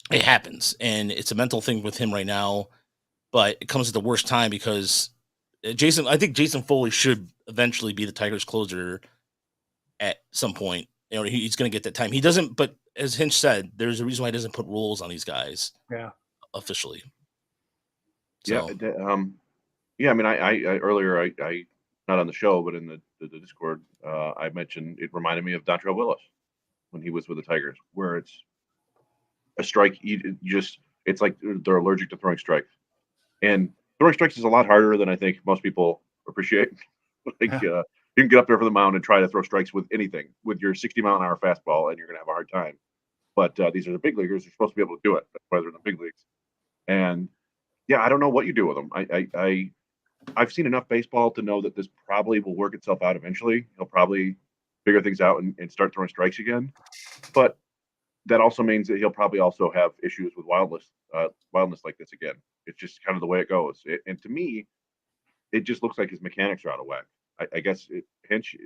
it happens, and it's a mental thing with him right now, but it comes at the worst time because I think Jason Foley should eventually be the Tigers closer at some point. He's going to get that time. He doesn't, but as Hinch said, there's a reason why he doesn't put rules on these guys. Yeah. Officially. So. Yeah. I mean, I earlier, I not on the show, but in the Discord, I mentioned it reminded me of Dontrelle Willis when he was with the Tigers, where it's a strike. It's like they're allergic to throwing strikes, and throwing strikes is a lot harder than I think most people appreciate. You can get up there for the mound and try to throw strikes with anything, with your 60-mile-an-hour fastball, and you're going to have a hard time. But these are the big leaguers. You're supposed to be able to do it. That's why they're in the big leagues. And yeah, I don't know what you do with them. I've seen enough baseball to know that this probably will work itself out eventually. He'll probably figure things out and start throwing strikes again. But that also means that he'll probably also have issues with wildness like this again. It's just kind of the way it goes. And to me, it just looks like his mechanics are out of whack. I guess Hinch,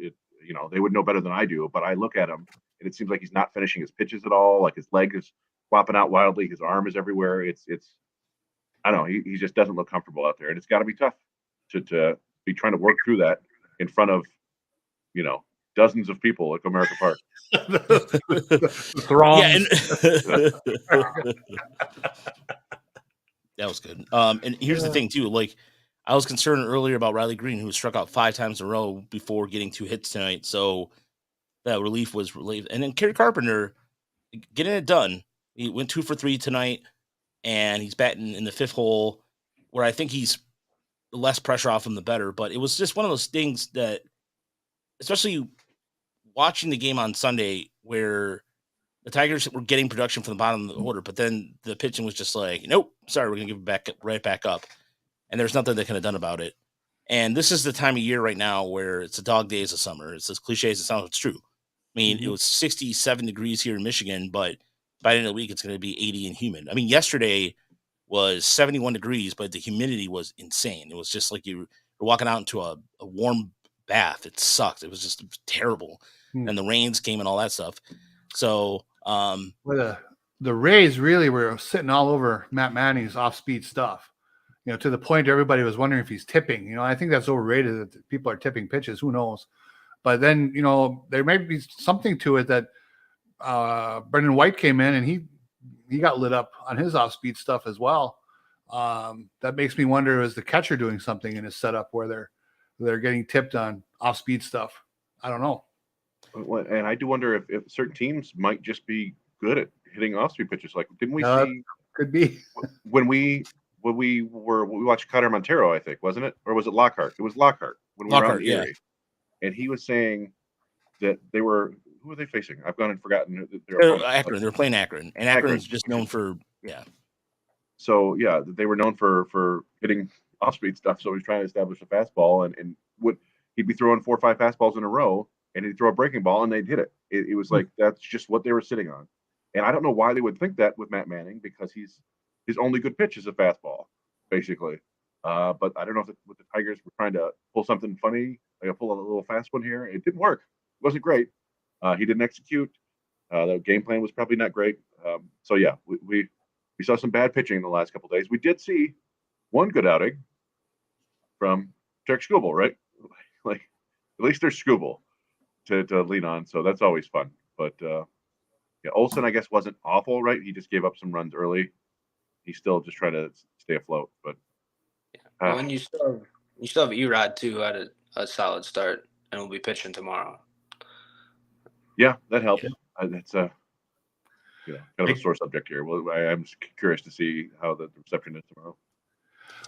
they would know better than I do, but I look at him and it seems like he's not finishing his pitches at all. Like his leg is flopping out wildly. His arm is everywhere. It's I don't know. He just doesn't look comfortable out there, and it's got to be tough to be trying to work through that in front of, dozens of people at Comerica Park. The throng. Yeah, that was good. And here's the thing too. Like, I was concerned earlier about Riley Green, who struck out 5 times in a row before getting 2 hits tonight. So that relief was relieved. And then Kerry Carpenter getting it done. He went 2 for 3 tonight, and he's batting in the 5th hole, where I think he's the less pressure off him, the better. But it was just one of those things that, especially watching the game on Sunday, where the Tigers were getting production from the bottom of the order, but then the pitching was just like, nope, sorry, we're going to give it right back up. And there's nothing they could have done about it. And this is the time of year right now where it's a dog days of summer. It's as cliche as it sounds, it's true. I mean, It was 67 degrees here in Michigan, but by the end of the week, it's going to be 80 and humid. I mean, yesterday was 71 degrees, but the humidity was insane. It was just like you were walking out into a warm bath. It sucked. It was terrible. And the rains came and all that stuff. So well, the Rays really were sitting all over Matt Manning's off-speed stuff, to the point everybody was wondering if he's tipping. I think that's overrated that people are tipping pitches. Who knows? But then, there may be something to it that Brendan White came in and he got lit up on his off-speed stuff as well. That makes me wonder, is the catcher doing something in his setup where they're getting tipped on off-speed stuff? I don't know. And I do wonder if certain teams might just be good at hitting off-speed pitches. Like, didn't we see? Could be when we watched Cutter Montero, I think, wasn't it, or was it Lockhart? It was Lockhart when we were on the Erie, and he was saying that they were. Who are they facing? I've gone and forgotten. They're Akron. They're playing Akron, and Akron's just known for So they were known for hitting off-speed stuff. So he's trying to establish a fastball, and he'd be throwing 4 or 5 fastballs in a row, and he'd throw a breaking ball, and they'd hit it. It was like that's just what they were sitting on, and I don't know why they would think that with Matt Manning, because his only good pitch is a fastball, basically. But I don't know if with the Tigers were trying to pull something funny, like pull a little fast one here. It didn't work. It wasn't great. He didn't execute. The game plan was probably not great. So yeah, we saw some bad pitching in the last couple of days. We did see one good outing from Derek Skubal, right? Like, at least there's Skubal to lean on, so that's always fun. But Olsen, I guess, wasn't awful, right? He just gave up some runs early. He's still just trying to stay afloat. But and you still have Erod too, who had a solid start, and will be pitching tomorrow. Yeah, that helps. That's kind of a sore subject here. Well, I'm curious to see how the reception is tomorrow.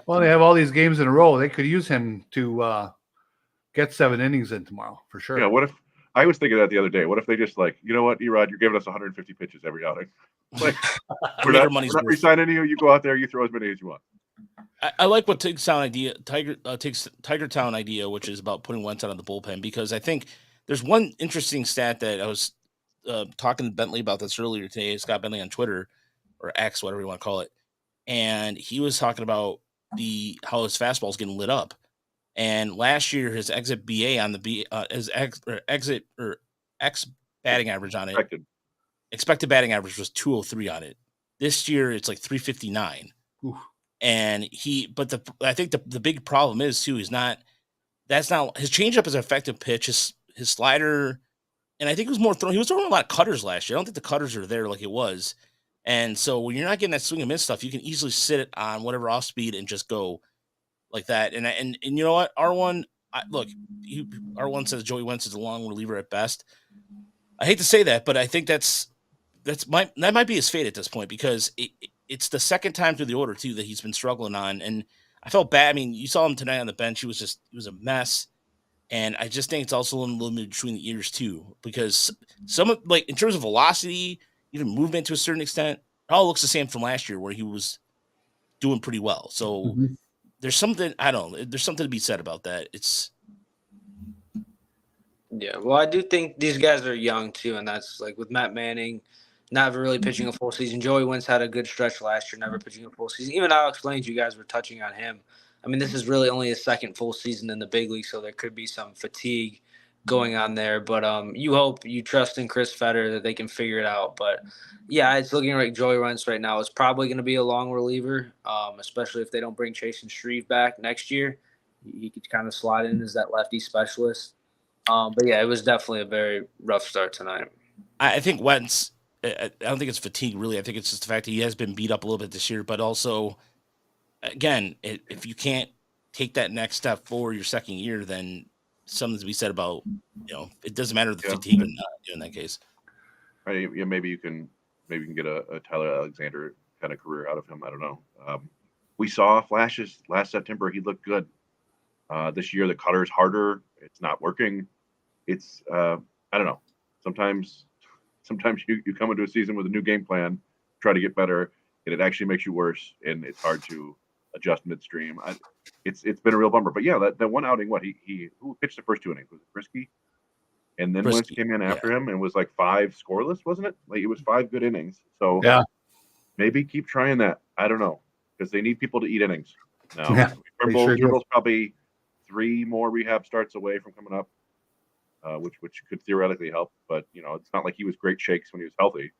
Well, they have all these games in a row. They could use him to get 7 innings in tomorrow for sure. Yeah. What if I was thinking that the other day? What if they just like, you know what, Erod, you're giving us 150 pitches every outing. Like, we're not re-signing you. You go out there, you throw as many as you want. I like what Tiger Town idea, which is about putting Wentz out of the bullpen, because I think there's one interesting stat that I was talking to Bentley about this earlier today. Scott Bentley on Twitter, or X, whatever you want to call it, and he was talking about how his fastball is getting lit up. And last year, his exit BA on the X batting average on it, expected batting average was 203 on it. This year, it's like 359. Oof. And I think the big problem is too, that's not his changeup is an effective pitch. His slider, and I think it was more he was throwing a lot of cutters last year. I don't think the cutters are there like it was. And so when you're not getting that swing and miss stuff, you can easily sit it on whatever off speed and just go like that. And you know what? R1 says Joey Wentz is a long reliever at best. I hate to say that, but I think that might be his fate at this point, because it's the second time through the order too that he's been struggling on. And I felt bad. I mean, you saw him tonight on the bench. He was a mess. And I just think it's also a little bit between the ears too, because in terms of velocity, even movement to a certain extent, it all looks the same from last year where he was doing pretty well. So there's something, there's something to be said about that. Yeah, well, I do think these guys are young too, and that's like with Matt Manning, never really pitching a full season. Joey Wentz had a good stretch last year, never pitching a full season. Even Alex Lange, you guys were touching on him. I mean, this is really only his second full season in the big league, so there could be some fatigue going on there. But you trust in Chris Fetter that they can figure it out. But yeah, it's looking like Joey Wentz right now is probably going to be a long reliever, especially if they don't bring Chase and Shreve back next year. He could kind of slide in as that lefty specialist. But yeah, it was definitely a very rough start tonight. I think Wentz, I don't think it's fatigue, really. I think it's just the fact that he has been beat up a little bit this year. But also, again, if you can't take that next step forward your second year, then something to be said about, it doesn't matter the fatigue or not in that case. Right? Yeah, maybe you can get a Tyler Alexander kind of career out of him. I don't know. We saw flashes last September. He looked good. This year, the cutter is harder. It's not working. It's I don't know. Sometimes you come into a season with a new game plan, try to get better, and it actually makes you worse, and it's hard to adjust midstream. It's been a real bummer. But yeah, that one outing, who pitched the first 2 innings? Was it Frisky? And then Wentz came in after him and was like 5 scoreless, wasn't it? Like it was 5 good innings. So yeah, maybe keep trying that. I don't know, because they need people to eat innings now. Yeah, Turnbull's probably 3 more rehab starts away from coming up, which could theoretically help. But it's not like he was great shakes when he was healthy.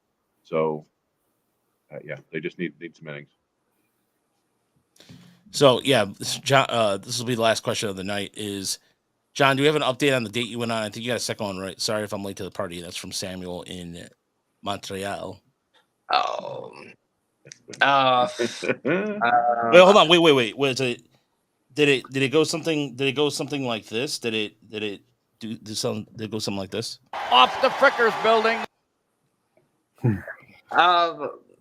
So yeah, they just need some innings. So yeah, John, this will be the last question of the night. Is John, do you have an update on the date you went on? I think you got a second one right. Sorry if I'm late to the party. That's from Samuel in Montreal. Oh. Wait, hold on. Wait. Was it? Did it go something? Did it go something like this? Did it go something like this? Off the Frickers building.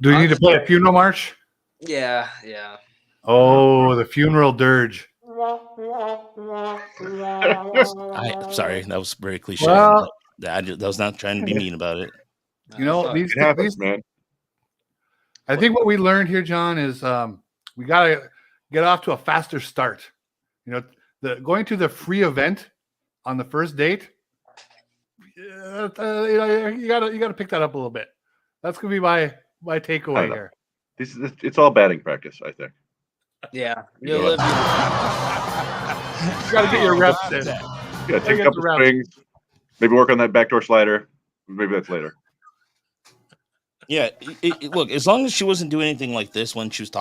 Do you need to play a funeral march? Yeah. Oh, the funeral dirge. I'm sorry, that was very cliche. Well, that was not trying to be mean about it. These It happens, man. I think what we learned here, John, is we got to get off to a faster start. Going to the free event on the first date. You got to pick that up a little bit. That's gonna be my takeaway here. It's all batting practice, I think. Yeah. You got to get your reps in. Yeah, take a couple swings. Maybe work on that backdoor slider. Maybe that's later. Yeah, look, as long as she wasn't doing anything like this when you were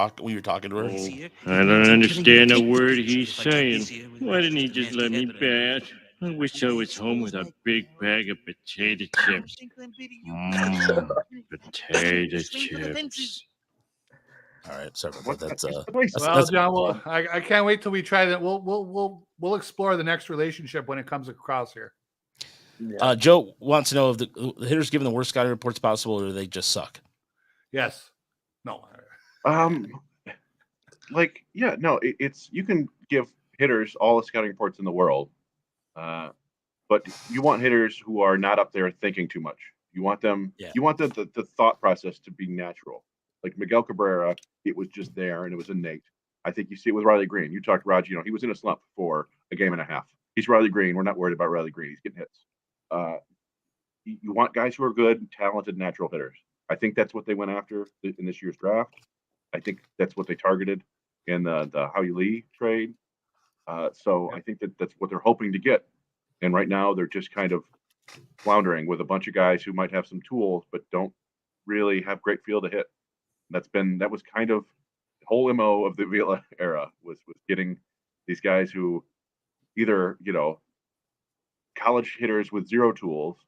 talking to her. I don't understand a word he's saying. Why didn't he just let me bat? I wish I was home with a big bag of potato chips. Potato chips. All right, sorry about that. Well, John, I can't wait till we try that. We'll explore the next relationship when it comes across here. Yeah. Joe wants to know if the hitters given the worst scouting reports possible, or do they just suck? Yes. No. It's you can give hitters all the scouting reports in the world, but you want hitters who are not up there thinking too much. You want them. Yeah. You want the thought process to be natural. Like Miguel Cabrera, it was just there and it was innate. I think you see it with Riley Green. You talked to Raj, he was in a slump for a game and a half. He's Riley Green. We're not worried about Riley Green. He's getting hits. You want guys who are good, talented, natural hitters. I think that's what they went after in this year's draft. I think that's what they targeted in the Howie Lee trade. So I think that's what they're hoping to get. And right now they're just kind of floundering with a bunch of guys who might have some tools but don't really have great feel to hit. That was kind of the whole MO of the Vila era was getting these guys who either, college hitters with 0 tools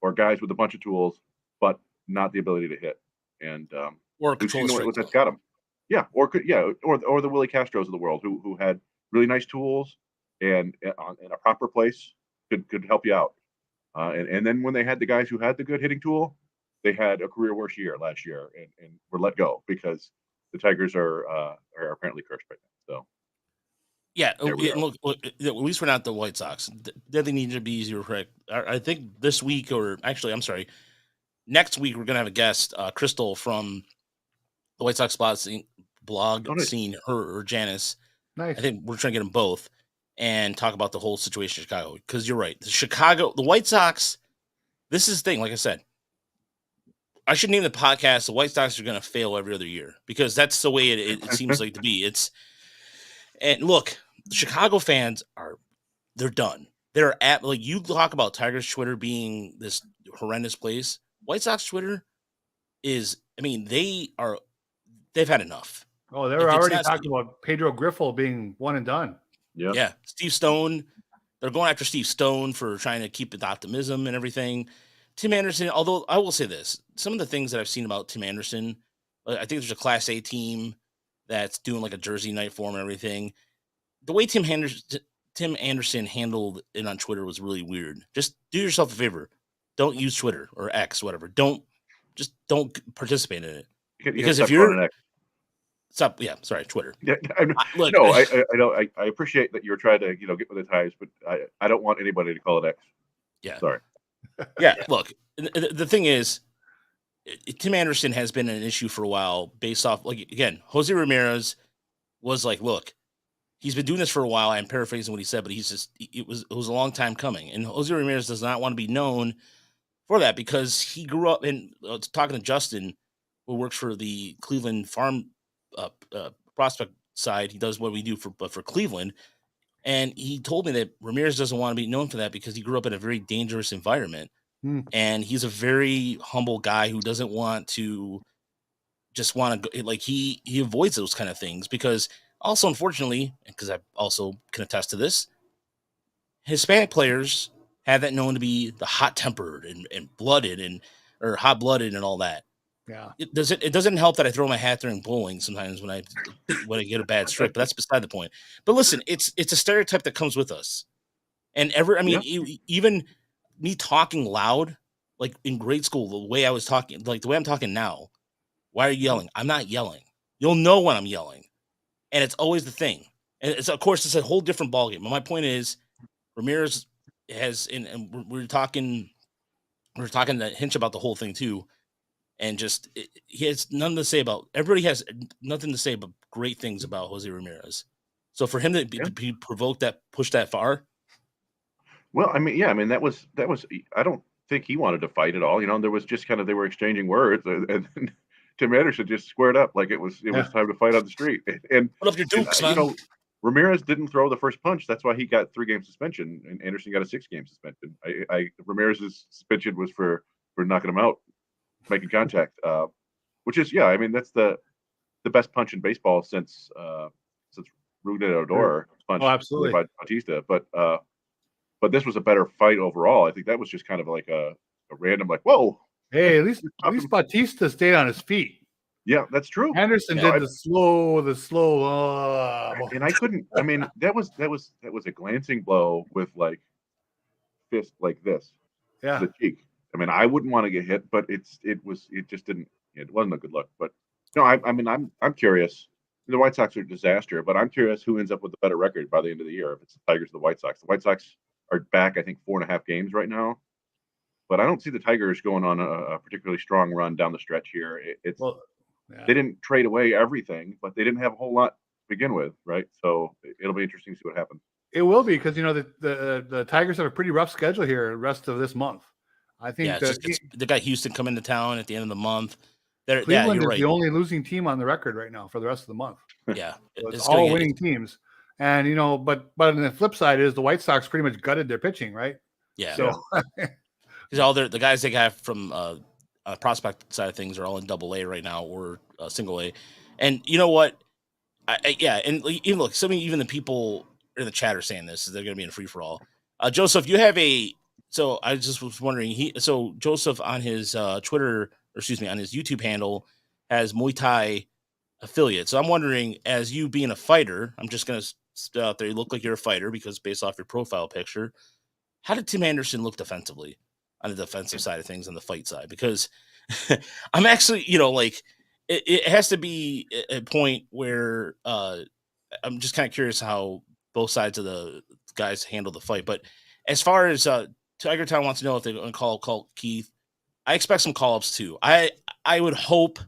or guys with a bunch of tools, but not the ability to hit. And or control what that's got them. Yeah. Or the Willie Castros of the world who had really nice tools and in a proper place could help you out. And then when they had the guys who had the good hitting tool, they had a career worst year last year and were let go because the Tigers are apparently cursed right now. So yeah, look, at least we're not the White Sox. They need to be easier to correct. I think this week, or actually, I'm sorry, next week we're gonna have a guest, Crystal from the White Sox blog scene, her or Janice. Nice. I think we're trying to get them both and talk about the whole situation in Chicago, because you're right. The White Sox. This is the thing. Like I said, I should name the podcast "The White Sox Are Going to Fail Every Other Year" because that's the way it seems like to be. And look, the Chicago fans they're done. They're at like you talk about Tigers Twitter being this horrendous place. White Sox Twitter is, I mean, they've had enough. Oh, they were already talking about Pedro Griffo being one and done. Yeah. Steve Stone. They're going after Steve Stone for trying to keep the optimism and everything. Tim Anderson, although I will say this, some of the things that I've seen about Tim Anderson, I think there's a Class A team that's doing like a jersey night for him and everything. The way Tim Anderson handled it on Twitter was really weird. Just do yourself a favor. Don't use Twitter or X, whatever. Don't participate in it. Because if you're stop, yeah, sorry, Twitter. Yeah, look, no, I know. I appreciate that you're trying to, get with the times, but I don't want anybody to call it X. Yeah, sorry. Yeah, look, the thing is, Tim Anderson has been an issue for a while based off, like, again, Jose Ramirez was like, look, he's been doing this for a while. I'm paraphrasing what he said, but it was a long time coming. And Jose Ramirez does not want to be known for that because he grew up in talking to Justin, who works for the Cleveland farm prospect side. He does what we do for Cleveland. And he told me that Ramirez doesn't want to be known for that because he grew up in a very dangerous environment. And he's a very humble guy who doesn't want to just want to go, like he avoids those kind of things because also, unfortunately, because I also can attest to this, Hispanic players have that known to be the hot tempered and blooded or hot blooded and all that. Yeah. It doesn't help that I throw my hat during bowling sometimes when I get a bad strike, but that's beside the point. But listen, it's a stereotype that comes with us. And even me talking loud, like in grade school, the way I was talking, like the way I'm talking now, why are you yelling? I'm not yelling. You'll know when I'm yelling. And it's always the thing. And of course, it's a whole different ballgame. But my point is, Ramirez has, and we're talking to Hinch about the whole thing too. And just he has nothing to say about. Everybody has nothing to say but great things about Jose Ramirez. So for him to be provoked that push that far. Well, I mean, that was. I don't think he wanted to fight at all. There was just kind of they were exchanging words, and then Tim Anderson just squared up like it was time to fight on the street. And what up your dukes, man? Ramirez didn't throw the first punch. That's why he got 3-game suspension, and Anderson got a 6-game suspension. Ramirez's suspension was for knocking him out, making contact, which is that's the best punch in baseball since Rougned Odor punched absolutely by Bautista. But this was a better fight overall. I think that was just kind of like a random like whoa. Hey, at least Bautista stayed on his feet. Yeah, that's true. Anderson did the slow. And I couldn't. I mean, that was a glancing blow with like fist like this. Yeah, to the cheek. I mean, I wouldn't want to get hit, but it just didn't. It wasn't a good look. But no, I mean, I'm curious. The White Sox are a disaster, but I'm curious who ends up with a better record by the end of the year. If it's the Tigers or the White Sox. The White Sox are back, I think, 4.5 games right now. But I don't see the Tigers going on a particularly strong run down the stretch here. They didn't trade away everything, but they didn't have a whole lot to begin with, right? So it'll be interesting to see what happens. It will be because the Tigers have a pretty rough schedule here the rest of this month. I think they got Houston coming to town at the end of the month. Cleveland is right. the only losing team on the record right now for the rest of the month. Yeah, so it's all winning teams. And but on the flip side is the White Sox pretty much gutted their pitching, right? Yeah. So because all the guys they got from prospect side of things are all in Double-A right now or Single-A, and you know what? And even look, even the people in the chat are saying this. They're going to be in free for all. Joseph, you have So I just was wondering. Joseph on his Twitter, or excuse me, on his YouTube handle has Muay Thai affiliate. So I'm wondering, as you being a fighter, I'm just going to spit out there. You look like you're a fighter because based off your profile picture. How did Tim Anderson look defensively on the defensive side of things on the fight side? Because I'm actually, it has to be a point where I'm just kind of curious how both sides of the guys handle the fight. But as far as Tiger Town wants to know if they're going to call Keith, I expect some call-ups too. I would hope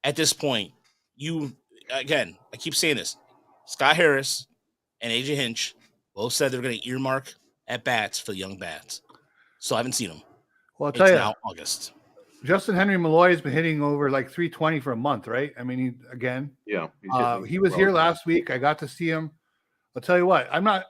at this point, I keep saying this, Scott Harris and AJ Hinch both said they're going to earmark at bats for the young bats. So I haven't seen them. Well, I'll tell you, now August. Justin Henry Malloy has been hitting over like 320 for a month, right? I mean, he was here last week. I got to see him. I'll tell you what, I'm not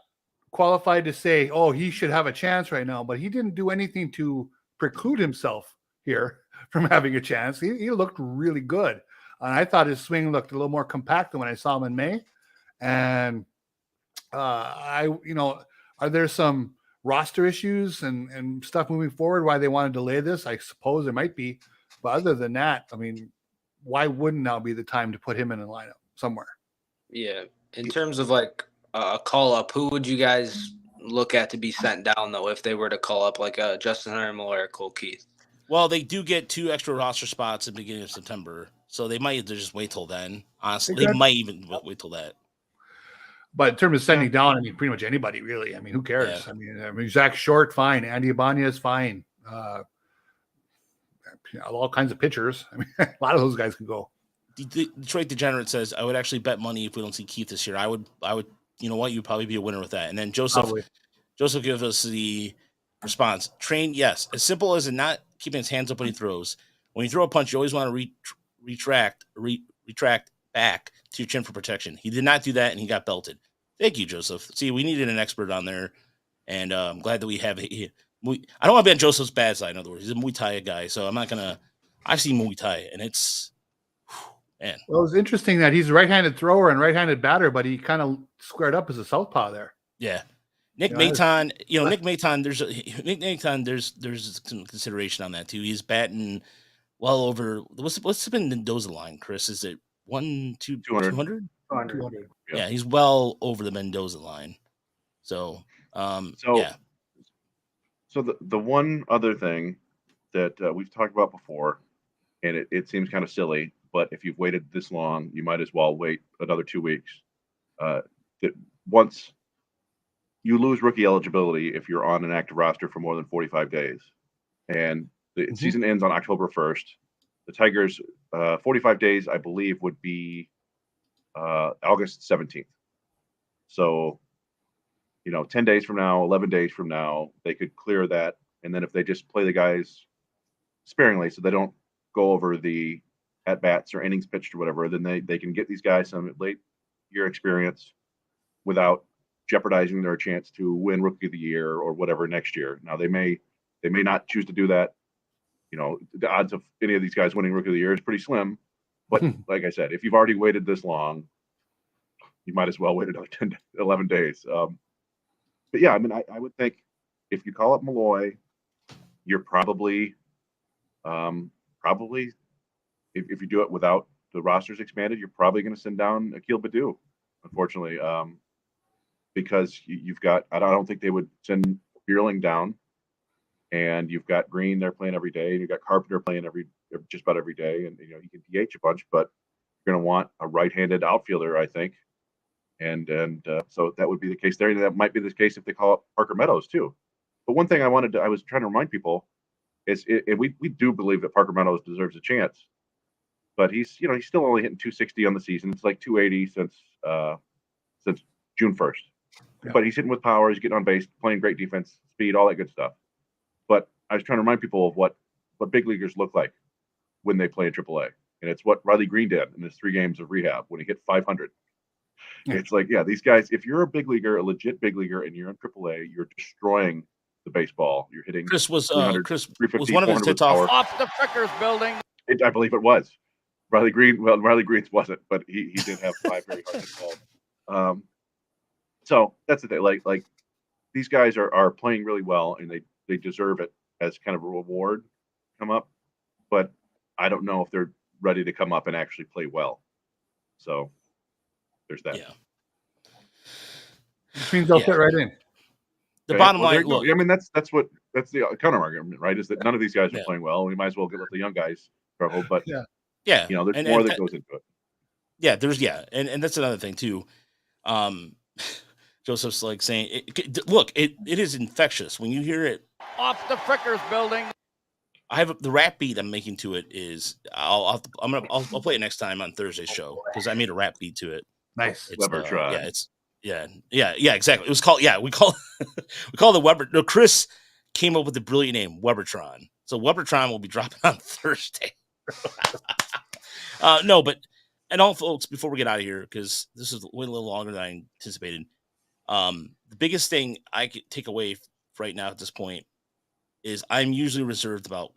qualified to say, oh, he should have a chance right now, but he didn't do anything to preclude himself here from having a chance. He looked really good. And I thought his swing looked a little more compact than when I saw him in May. And are there some roster issues and stuff moving forward why they want to delay this? I suppose there might be, but other than that, I mean, why wouldn't now be the time to put him in a lineup somewhere? Yeah. In terms of like a call up, who would you guys look at to be sent down though if they were to call up like Justin Henry Malloy or Cole Keith? Well, they do get 2 extra roster spots at the beginning of September, so they might just wait till then. Honestly, they might even wait till that. But in terms of sending down, I mean, pretty much anybody, really. I mean, who cares? Yeah. I mean, Zach Short, fine. Andy Ibanez is fine. All kinds of pitchers. I mean, a lot of those guys can go. Detroit Degenerate says, I would actually bet money if we don't see Keith this year. I would, you know what? You'd probably be a winner with that. And then Joseph gives us the response. Train, yes. As simple as not keeping his hands up when he throws. When you throw a punch, you always want to retract back to your chin for protection. He did not do that, and he got belted. Thank you, Joseph. See, we needed an expert on there, and I'm glad that we have it. I don't want to be on Joseph's bad side, in other words. He's a Muay Thai guy, so I'm not going to – I've seen Muay Thai, and it's – man. Well, it's interesting that he's a right-handed thrower and right-handed batter, but he kind of squared up as a southpaw there. Yeah. Nick Maton, there's some consideration on that, too. He's batting well over – what's the Mendoza line, Chris? Is it 200? 200. Yeah, he's well over the Mendoza line. So yeah. So the one other thing that we've talked about before, and it seems kind of silly, but if you've waited this long, you might as well wait another 2 weeks. That once you lose rookie eligibility if you're on an active roster for more than 45 days, and the season ends on October 1st. The Tigers' 45 days, I believe, would be August 17th. So, 10 days from now, 11 days from now, they could clear that. And then if they just play the guys sparingly so they don't go over the at-bats or innings pitched or whatever, then they can get these guys some late year experience without jeopardizing their chance to win Rookie of the Year or whatever next year. Now, they may not choose to do that. The odds of any of these guys winning Rookie of the Year is pretty slim. But like I said, if you've already waited this long, you might as well wait another 10, 11 days. But yeah, I mean, I would think if you call up Malloy, you're probably if you do it without the rosters expanded, you're probably going to send down Akil Baddoo, unfortunately, because you've got. I don't think they would send Bierling down, and you've got Green there playing every day, and you've got Carpenter playing just about every day, and you can DH a bunch, but you're going to want a right-handed outfielder, I think. And so that would be the case there. And that might be the case if they call up Parker Meadows too. But one thing I was trying to remind people is we do believe that Parker Meadows deserves a chance, but he's still only hitting 260 on the season. It's like 280 since June 1st. Yeah. But he's hitting with power. He's getting on base, playing great defense, speed, all that good stuff. But I was trying to remind people of what big leaguers look like when they play in AAA, and it's what Riley Green did in his 3 games of rehab when he hit 500. Yeah. It's like, yeah, these guys, if you're a big leaguer, a legit big leaguer, and you're in AAA, you're destroying the baseball. You're hitting Chris was one of his hits off the Frickers building. I believe it was. Riley Green, well, Riley Green's wasn't, but he did have 5 very hard hit balls. So that's the thing. Like these guys are playing really well, and they deserve it as kind of a reward come up. But I don't know if they're ready to come up and actually play well. So there's that. Yeah. Which means they'll fit right in. The bottom line, look. I mean, that's the counter argument, right? Is that none of these guys are playing well. We might as well let the young guys struggle. But yeah, there's more that goes into it. Yeah, and that's another thing too. Joseph's like saying, look, it is infectious when you hear it off the Frickers building. I have the rap beat I'm making to it is I'll play it next time on Thursday's show because I made a rap beat to it. Nice. Weber try. Yeah, exactly. It was called we call the Weber. No, Chris came up with the brilliant name Webertron. So Webertron will be dropping on Thursday. No, but and all folks, before we get out of here, because this is way a little longer than I anticipated. The biggest thing I could take away right now at this point is I'm usually reserved about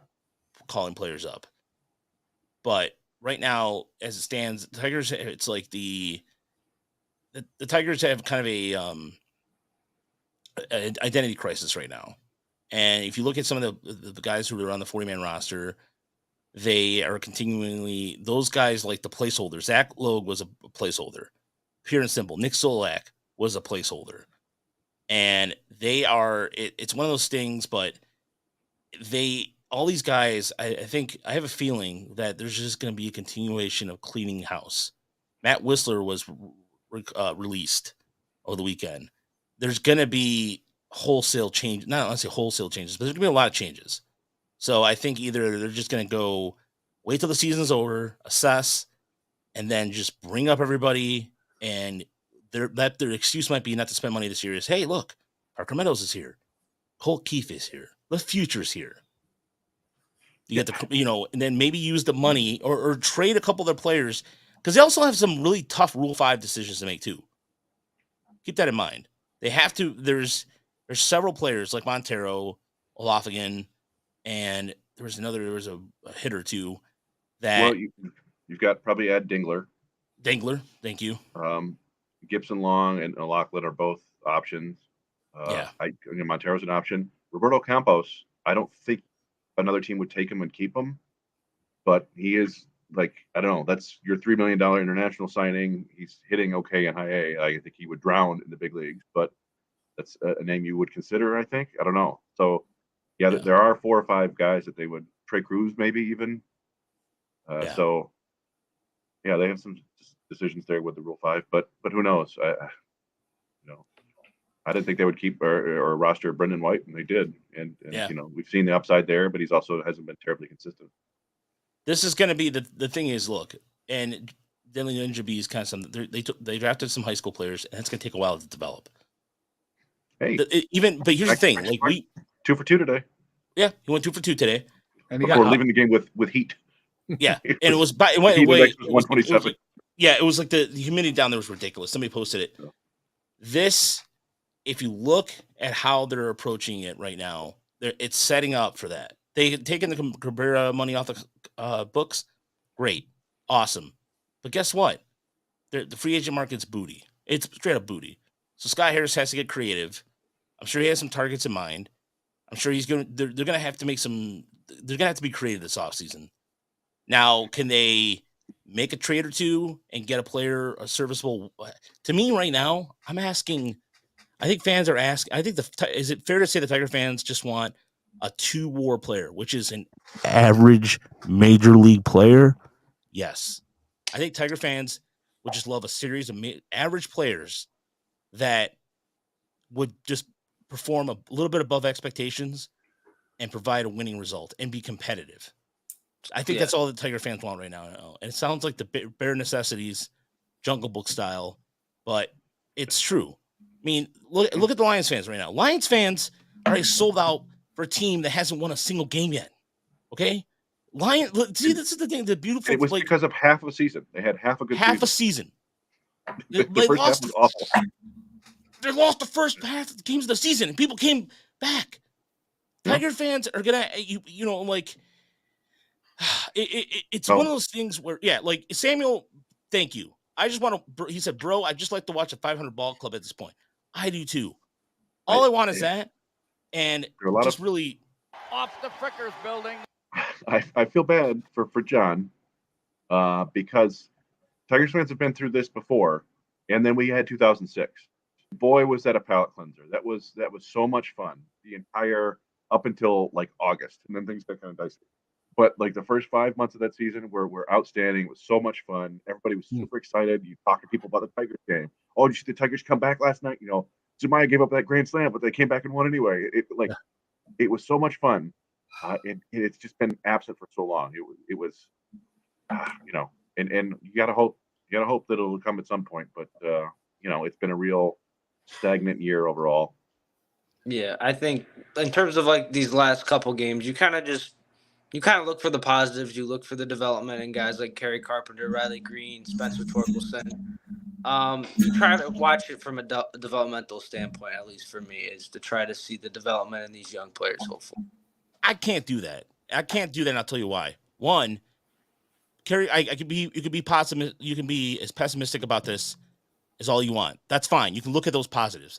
calling players up, but right now, as it stands, the Tigers, it's like the Tigers have kind of a an identity crisis right now. And if you look at some of the guys who are on the 40-man roster, they are continually, those guys like the placeholder. Zach Logue was a placeholder. Pure and simple. Nick Solak was a placeholder. And they are, it's one of those things, but all these guys, I think, I have a feeling that there's just going to be a continuation of cleaning house. Matt Whistler was released over the weekend. There's going to be wholesale change. Not let's say wholesale changes, but there's going to be a lot of changes. So I think either they're just going to go wait till the season's over, assess, and then just bring up everybody. And their excuse might be not to spend money this year is, hey, look, Parker Meadows is here. Colt Keefe is here. The future's here. You get the, and then maybe use the money or trade a couple of their players, because they also have some really tough Rule 5 decisions to make too. Keep that in mind. They have to. There's several players like Montero, Olafagin, and there was a hitter too. That Well, you've got probably Ed Dingler. Thank you. Gibson Long and Lachlan are both options. Montero's an option. Roberto Campos, I don't think another team would take him and keep him, but he is like, I don't know, that's your $3 million international signing. He's hitting okay in high A. I think he would drown in the big leagues, but that's a name you would consider, I think. I don't know. So, yeah. There are 4 or 5 guys that they would, Trey Cruz maybe even. So, yeah, they have some decisions there with the Rule 5, but who knows? I didn't think they would keep or roster Brendan White, and they did. And we've seen the upside there, but he's also hasn't been terribly consistent. This is going to be the thing is, look, and Denley Ninja B is kind of something. They drafted some high school players, and it's going to take a while to develop. Hey, but here's the thing: like 2 for 2 today. Yeah, he went 2 for 2 today, and before leaving the game with heat. Yeah, and it was 127. It was like the humidity down there was ridiculous. Somebody posted it. This, if you look at how they're approaching it right now, it's setting up for that. They had taken the Cabrera money off the books. Great. Awesome. But guess what? The free agent market's booty. It's straight up booty. So Scott Harris has to get creative. I'm sure he has some targets in mind. I'm sure they're going to have to make some, they're going to have to be creative this offseason. Now, can they make a trade or two and get a player, a serviceable? To me right now, I'm asking, I think fans are asking, I think is it fair to say the Tiger fans just want a 2-WAR player, which is an average major league player? Yes. I think Tiger fans would just love a series of average players that would just perform a little bit above expectations and provide a winning result and be competitive. I think that's all the Tiger fans want right now. And it sounds like the bare necessities, Jungle Book style, but it's true. I mean, look at the Lions fans right now. Lions fans are sold out for a team that hasn't won a single game yet. Okay? See, this is the thing. The beautiful. It was because of half a season. They had half a season. They first half was awful. They lost the first half of the games of the season, and people came back. Tiger fans are gonna, it's one of those things where, like Samuel, thank you. I just want to. He said, "Bro, I just like to watch a 500 ball club at this point." I do too. All I want is that, and just really off the Frickers building. I feel bad for John, because Tigers fans have been through this before, and then we had 2006. Boy, was that a palate cleanser. That was so much fun. The entire up until like August, and then things got kind of dicey. But like the first 5 months of that season were outstanding. It was so much fun. Everybody was super excited. You talk to people about the Tigers game. Oh, did you see the Tigers come back last night? Zumaya gave up that grand slam, but they came back and won anyway. It was so much fun. It's just been absent for so long. It was, and you gotta hope that it'll come at some point. But it's been a real stagnant year overall. Yeah, I think in terms of like these last couple games, you kind of look for the positives. You look for the development in guys like Kerry Carpenter, Riley Green, Spencer Torkelson. You try to watch it from a developmental standpoint, at least for me, is to try to see the development in these young players. Hopefully, I can't do that. And I'll tell you why. One, Kerry, you could be positive. You can be as pessimistic about this as all you want. That's fine. You can look at those positives.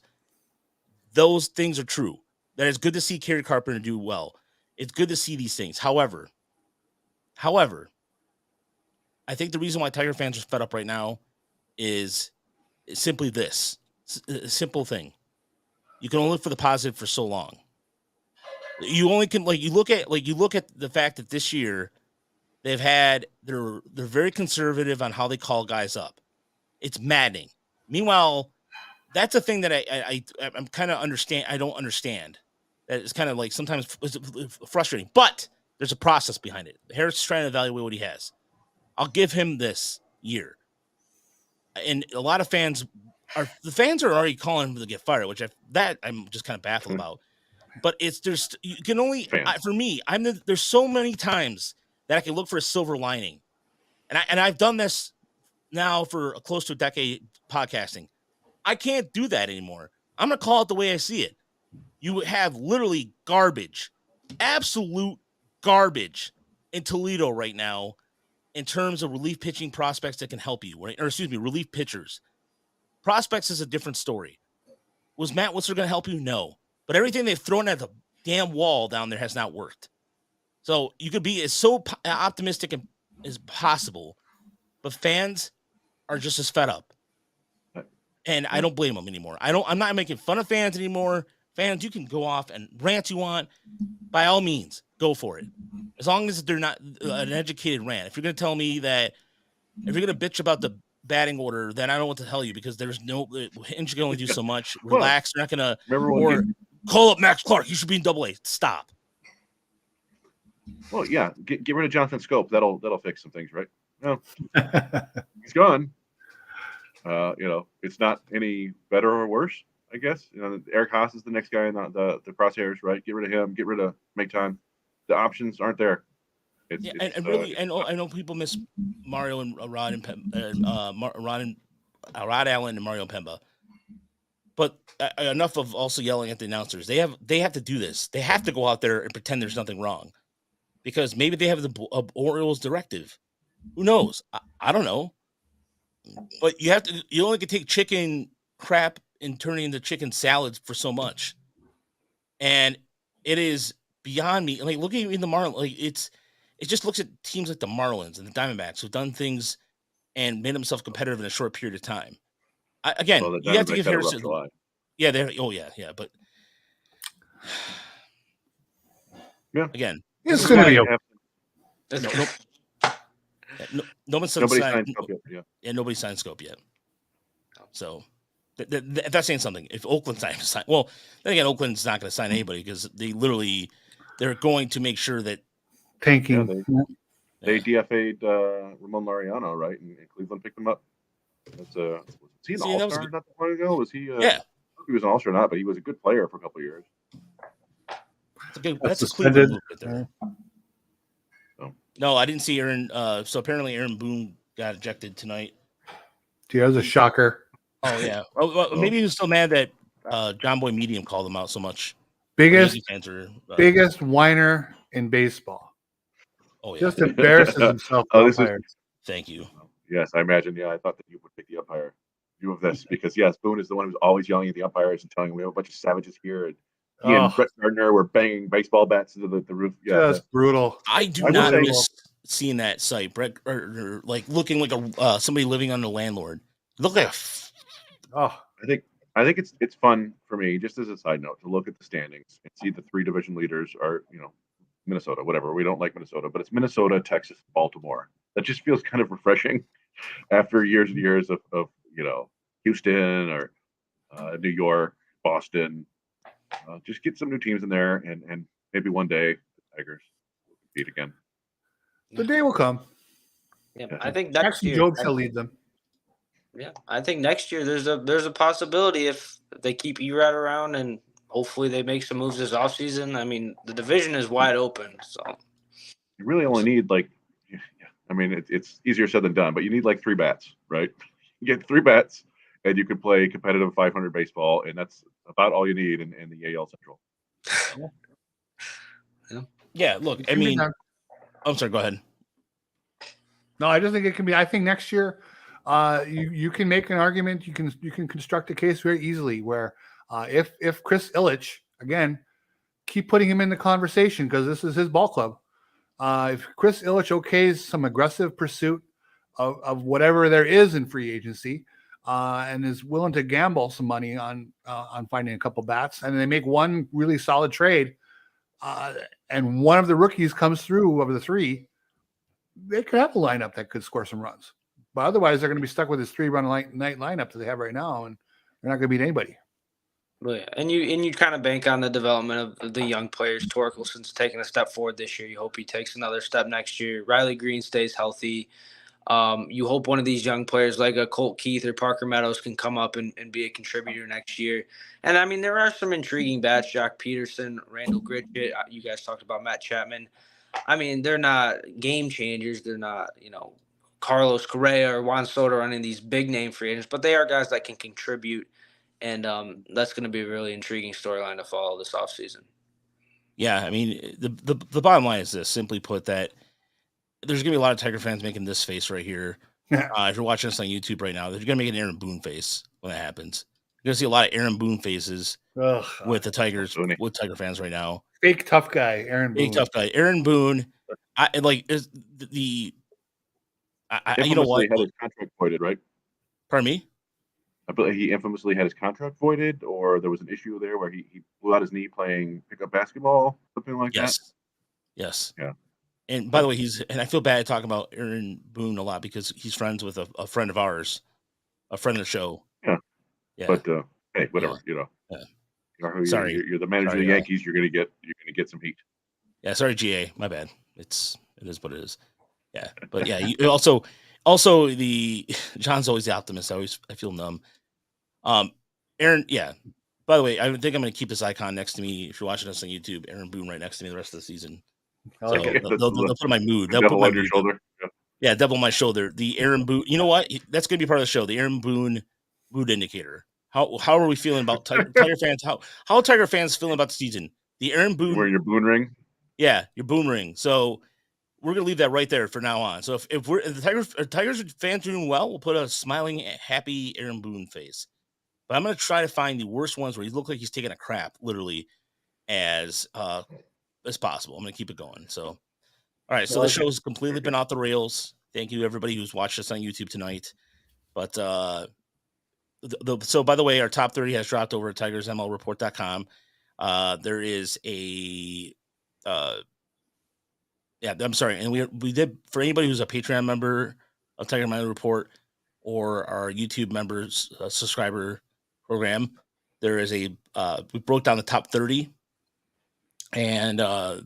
Those things are true. That it's good to see Kerry Carpenter do well. It's good to see these things. However, I think the reason why Tiger fans are fed up right now is simply this. A simple thing. You can only look for the positive for so long. You only can you look at the fact that this year they're very conservative on how they call guys up. It's maddening. Meanwhile, that's a thing that I'm kind of understand. I don't understand. That it's kind of like sometimes frustrating, but there's a process behind it. Harris is trying to evaluate what he has. I'll give him this year. And a lot of fans are already calling him to get fired, which I'm just kind of baffled about. But you can only for me. There's so many times that I can look for a silver lining, and I've done this now for close to a decade podcasting. I can't do that anymore. I'm gonna call it the way I see it. You have literally garbage, absolute garbage in Toledo right now in terms of relief pitching prospects that can help you, right? Or excuse me, relief pitchers. Prospects is a different story. Was Matt Whistler going to help you? No. But everything they've thrown at the damn wall down there has not worked. So you could be as optimistic as possible, but fans are just as fed up. And I don't blame them anymore. I'm not making fun of fans anymore. Fans, you can go off and rant you want. By all means, go for it. As long as they're not an educated rant. If you're going to tell me that, if you're going to bitch about the batting order, then I don't know what to tell you, because there's Hinch can only do so much. Relax. You're not going to call up Max Clark. You should be in AA. Stop. Well, yeah, get rid of Jonathan Scope. That'll fix some things, right? No, he's gone. It's not any better or worse, I guess. Eric Haas is the next guy in the crosshairs, right? Get rid of him. Get rid of make time. The options aren't there. I know people miss Mario and Rod Allen and Mario Pemba, but enough of also yelling at the announcers. They have to do this. They have to go out there and pretend there's nothing wrong, because maybe they have the Orioles directive. Who knows? I don't know. But you only can take chicken crap and turn it into chicken salads for so much. And it is beyond me. Like, looking in the Marlins, like it just looks at teams like the Marlins and the Diamondbacks who've done things and made themselves competitive in a short period of time. You have to give Harris. Yeah, but yeah, again, it's going to be okay. Nobody signed Scope yet. Yeah, nobody signed Scope yet. So that's saying something. If Oakland's not going to sign, well, then again, Oakland's not going to sign anybody, because they're going to make sure that tanking. They DFA'd Ramon Laureano, right? And Cleveland picked him up. Was he an all-star not that long ago? Was he? Yeah, he was an all-star, not, but he was a good player for a couple of years. That's a Cleveland move right there. No, I didn't see Aaron. So apparently Aaron Boone got ejected tonight. Gee, that was a shocker. Oh, yeah. Maybe he was still mad that John Boy Medium called him out so much. Biggest whiner in baseball. Oh, yeah. Just embarrasses himself. Thank you. Yes, I imagine. Yeah, I thought that you would pick the umpire view of this, because, yes, Boone is the one who's always yelling at the umpires and telling them we have a bunch of savages here. And he and Brett Gardner were banging baseball bats into the roof. Yeah, that's brutal. I do not miss seeing that sight. Brett Gardner, like looking like somebody living on the landlord. Look like I think it's fun for me, just as a side note, to look at the standings and see the three division leaders are, Minnesota, whatever. We don't like Minnesota, but it's Minnesota, Texas, Baltimore. That just feels kind of refreshing after years and years of Houston or New York, Boston. Just get some new teams in there, and maybe one day the Tigers will compete again. The day will come. Yeah, I think next year Job shall lead them. Yeah, I think next year there's a possibility if they keep Erod around and hopefully they make some moves this offseason. I mean, the division is wide open. So You really only need like, I mean, it's easier said than done, but you need like 3 bats, right? You get 3 bats, and you can play competitive 500 baseball, and that's about all you need in the AL Central. Yeah, look, It I can be mean, done. I'm sorry, go ahead. No, I just think it can be. I think next year, you can make an argument. You can construct a case very easily where if Chris Ilitch, again, keep putting him in the conversation because this is his ball club. If Chris Ilitch okays some aggressive pursuit of whatever there is in free agency, and is willing to gamble some money on finding a couple bats, and they make one really solid trade, and one of the rookies comes through of the 3, they could have a lineup that could score some runs. But otherwise, they're going to be stuck with this 3-run night lineup that they have right now, and they're not going to beat anybody. Well, yeah. And you kind of bank on the development of the young players. Torkelson's taking a step forward this year. You hope he takes another step next year. Riley Green stays healthy. You hope one of these young players like a Colt Keith or Parker Meadows can come up and be a contributor next year. And, I mean, there are some intriguing bats. Jock Peterson, Randall Gritchett. You guys talked about Matt Chapman. I mean, they're not game changers. They're not, Carlos Correa or Juan Soto or any of these big name free agents, but they are guys that can contribute. And that's going to be a really intriguing storyline to follow this offseason. Yeah, I mean, the bottom line is this: simply put, that there's going to be a lot of Tiger fans making this face right here. If you're watching this on YouTube right now, you're going to make an Aaron Boone face when that happens. You're going to see a lot of Aaron Boone faces with the Tigers, with Tiger fans right now. Fake tough guy, Aaron Boone. Fake tough guy, Aaron Boone. You know what? Had his contract voided, right? Pardon me? I believe he infamously had his contract voided, or there was an issue there where he blew out his knee playing pickup basketball, something like that. Yes. Yeah. And by the way, I feel bad talking about Aaron Boone a lot because he's friends with a friend of ours, a friend of the show. Yeah. Yeah. But hey, whatever, Yeah. Sorry. You're the manager of the Yankees. You're gonna get some heat. Yeah. Sorry, GA. My bad. It is what it is. Yeah. But yeah, you also the John's always the optimist. I feel numb. Aaron, yeah. By the way, I think I'm going to keep this icon next to me. If you're watching us on YouTube, Aaron Boone right next to me the rest of the season. So they'll put my mood. They'll put my on your shoulder. Yeah, devil on my shoulder. The Aaron Boone. You know what? That's going to be part of the show. The Aaron Boone mood indicator. How are we feeling about Tiger fans? How are Tiger fans feeling about the season? The Aaron Boone. Wearing your Boone ring. Yeah, your Boone ring. So we're gonna leave that right there for now on. So if the Tigers fans are doing well, we'll put a smiling, happy Aaron Boone face. But I'm gonna try to find the worst ones where he looks like he's taking a crap, literally, as possible. I'm gonna keep it going. So, all right. So the show has completely been off the rails. Thank you everybody who's watched us on YouTube tonight. But so by the way, our top 30 has dropped over at TigersMLReport.com. There is a yeah, I'm sorry. And we did, for anybody who's a Patreon member of Tiger ML Report or our YouTube members subscriber program, there is we broke down the top 30, and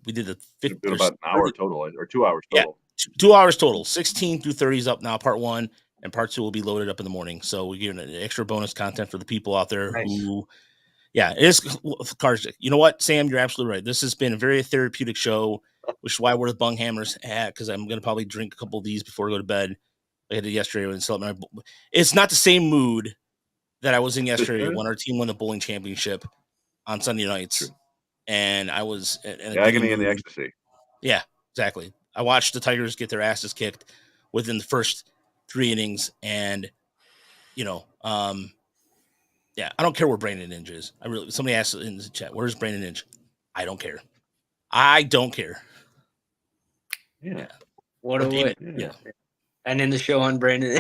we did the 50, about an hour total or 2 hours total. Yeah, 2 hours total. 16 through 30 is up now, part 1, and part 2 will be loaded up in the morning. So we're giving an extra bonus content for the people out there who, yeah, it is cards. You know what, Sam, you're absolutely right. This has been a very therapeutic show, which is why we're the Bung Hammers at, because I'm going to probably drink a couple of these before I go to bed. Like I did yesterday when celebrating. It's not the same mood that I was in yesterday when our team won the bowling championship on Sunday nights. And I was in the agony and the ecstasy. Yeah, exactly. I watched the Tigers get their asses kicked within the first 3 innings. And, yeah, I don't care where Brandon Inge is. Somebody asked in the chat, where's Brandon Inge? I don't care. I don't care. Yeah. What a way. Yeah. And in the show on Brandon. You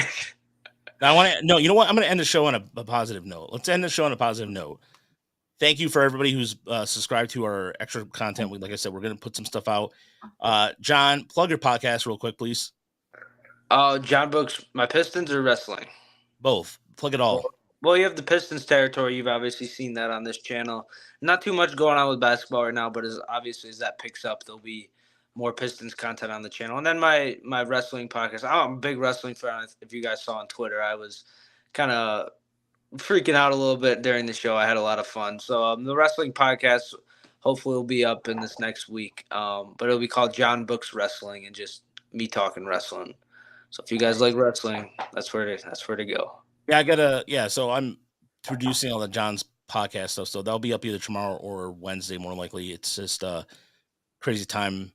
know what? I'm going to end the show on a positive note. Let's end the show on a positive note. Thank you for everybody who's subscribed to our extra content. Like I said, we're going to put some stuff out. John, plug your podcast real quick, please. John Brooks, my Pistons or wrestling? Both. Plug it all. Well, you have the Pistons territory. You've obviously seen that on this channel. Not too much going on with basketball right now, but as that picks up, there'll be more Pistons content on the channel. And then my wrestling podcast. I'm a big wrestling fan. If you guys saw on Twitter, I was kind of freaking out a little bit during the show. I had a lot of fun. So the wrestling podcast hopefully will be up in this next week. But it'll be called John Books Wrestling and just me talking wrestling. So if you guys like wrestling, that's where to go. Yeah, so I'm producing all the John's podcast stuff, so that'll be up either tomorrow or Wednesday, more likely. It's just crazy time.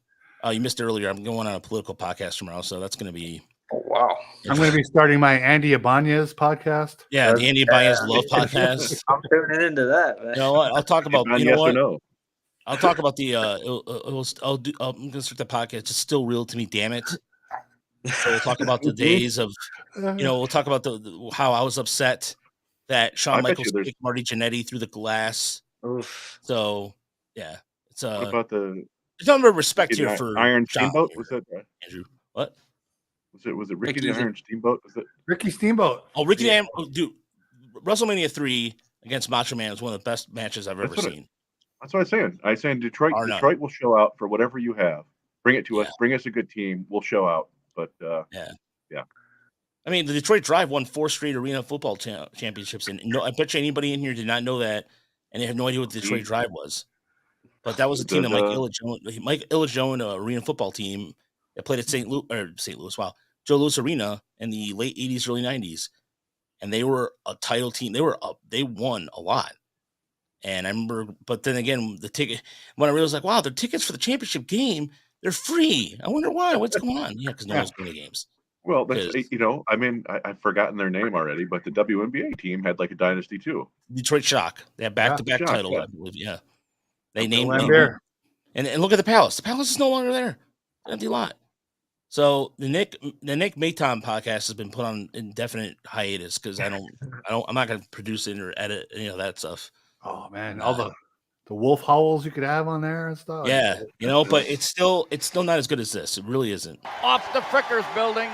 You missed it earlier. I'm going on a political podcast tomorrow, so that's going to be. Oh wow! I'm going to be starting my Andy Ibanez podcast. Yeah, the Andy Ibanez Love podcast. I'm tuning into that, man. You know what? I'll talk about. You know yes what? or no. I'll talk about the. I'm going to start the podcast. It's still real to me. Damn it. So we'll talk about the days of. We'll talk about the how I was upset that Shawn Michaels kicked Marty Jannetty through the glass. Oof. So yeah, it's What about the? There's a number of respect here for Iron John Steamboat. here. Was that Andrew? What? Was it Ricky the Iron Steamboat? Was it Ricky Steamboat? Oh, Ricky the Iron. Dude, WrestleMania 3 against Macho Man is one of the best matches I've ever seen. That's what I'm saying. I'm saying Detroit will show out for whatever you have. Bring it to us. Bring us a good team. We'll show out. But yeah. I mean, the Detroit Drive won 4 straight arena football championships, and I bet you anybody in here did not know that, and they have no idea what the Detroit Drive was. But that was a team that Mike Illigione arena football team that played at St. Louis. Wow, Joe Louis Arena in the late '80s, early '90s, and they were a title team. They won a lot. And I remember, but then again, the ticket when I realized, like, wow, the tickets for the championship game, they're free. I wonder why. What's going on? Yeah, because no one's going to games. Well, that's I mean, I've forgotten their name already, but the WNBA team had like a dynasty too. Detroit Shock. They have back-to-back titles, I believe. Yeah, they named there. And look at the Palace. The Palace is no longer there. Empty lot. So the Nick Maytom podcast has been put on indefinite hiatus because I'm not going to produce it or edit any of that stuff. Oh man, all the wolf howls you could have on there and stuff. Yeah, but it's still not as good as this. It really isn't. Off the Frickers building.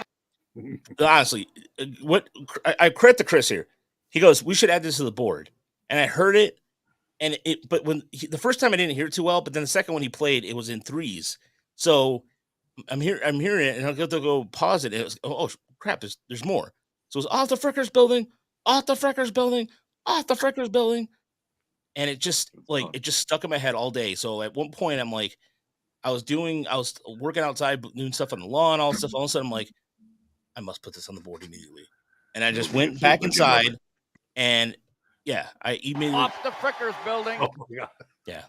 Honestly, what I credit to Chris here. He goes, "We should add this to the board," and I heard it, but the first time I didn't hear it too well, but then the second one he played, it was in threes. So I'm hearing it, and I'll have to go pause it. And it was, oh crap, there's more. So it was off the Frickers building, off the Frickers building, off the Frickers building. And it just stuck in my head all day. So at one point I'm like, I was working outside, doing stuff on the lawn, all stuff. All of a sudden I'm like, I must put this on the board immediately. And I just went back inside and I immediately Off the Frickers building. Oh my God. Yeah.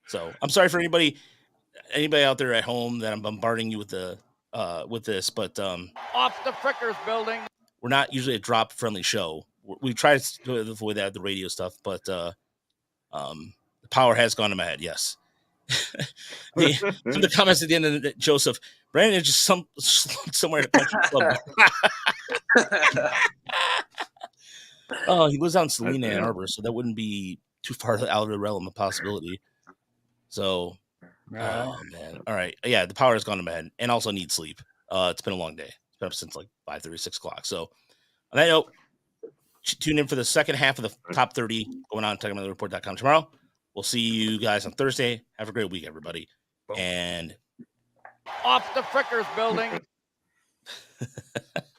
So I'm sorry for anybody out there at home that I'm bombarding you with this, but Off the Frickers building. We're not usually a drop friendly show. We try to avoid that, the radio stuff, but the power has gone to my head. Yes. The comments at the end of the Joseph Brandon is just somewhere in a country club. Oh, he lives out in Salina, Ann Arbor, so that wouldn't be too far out of the realm of possibility. So, oh man, all right, yeah, the power has gone to my head, and also need sleep. It's been a long day. It's been up since like 5:30, 6 o'clock. So, on that note, tune in for the second half of the top 30 going on TechMotherReport.com tomorrow. We'll see you guys on Thursday. Have a great week, everybody. And off the Frickers building.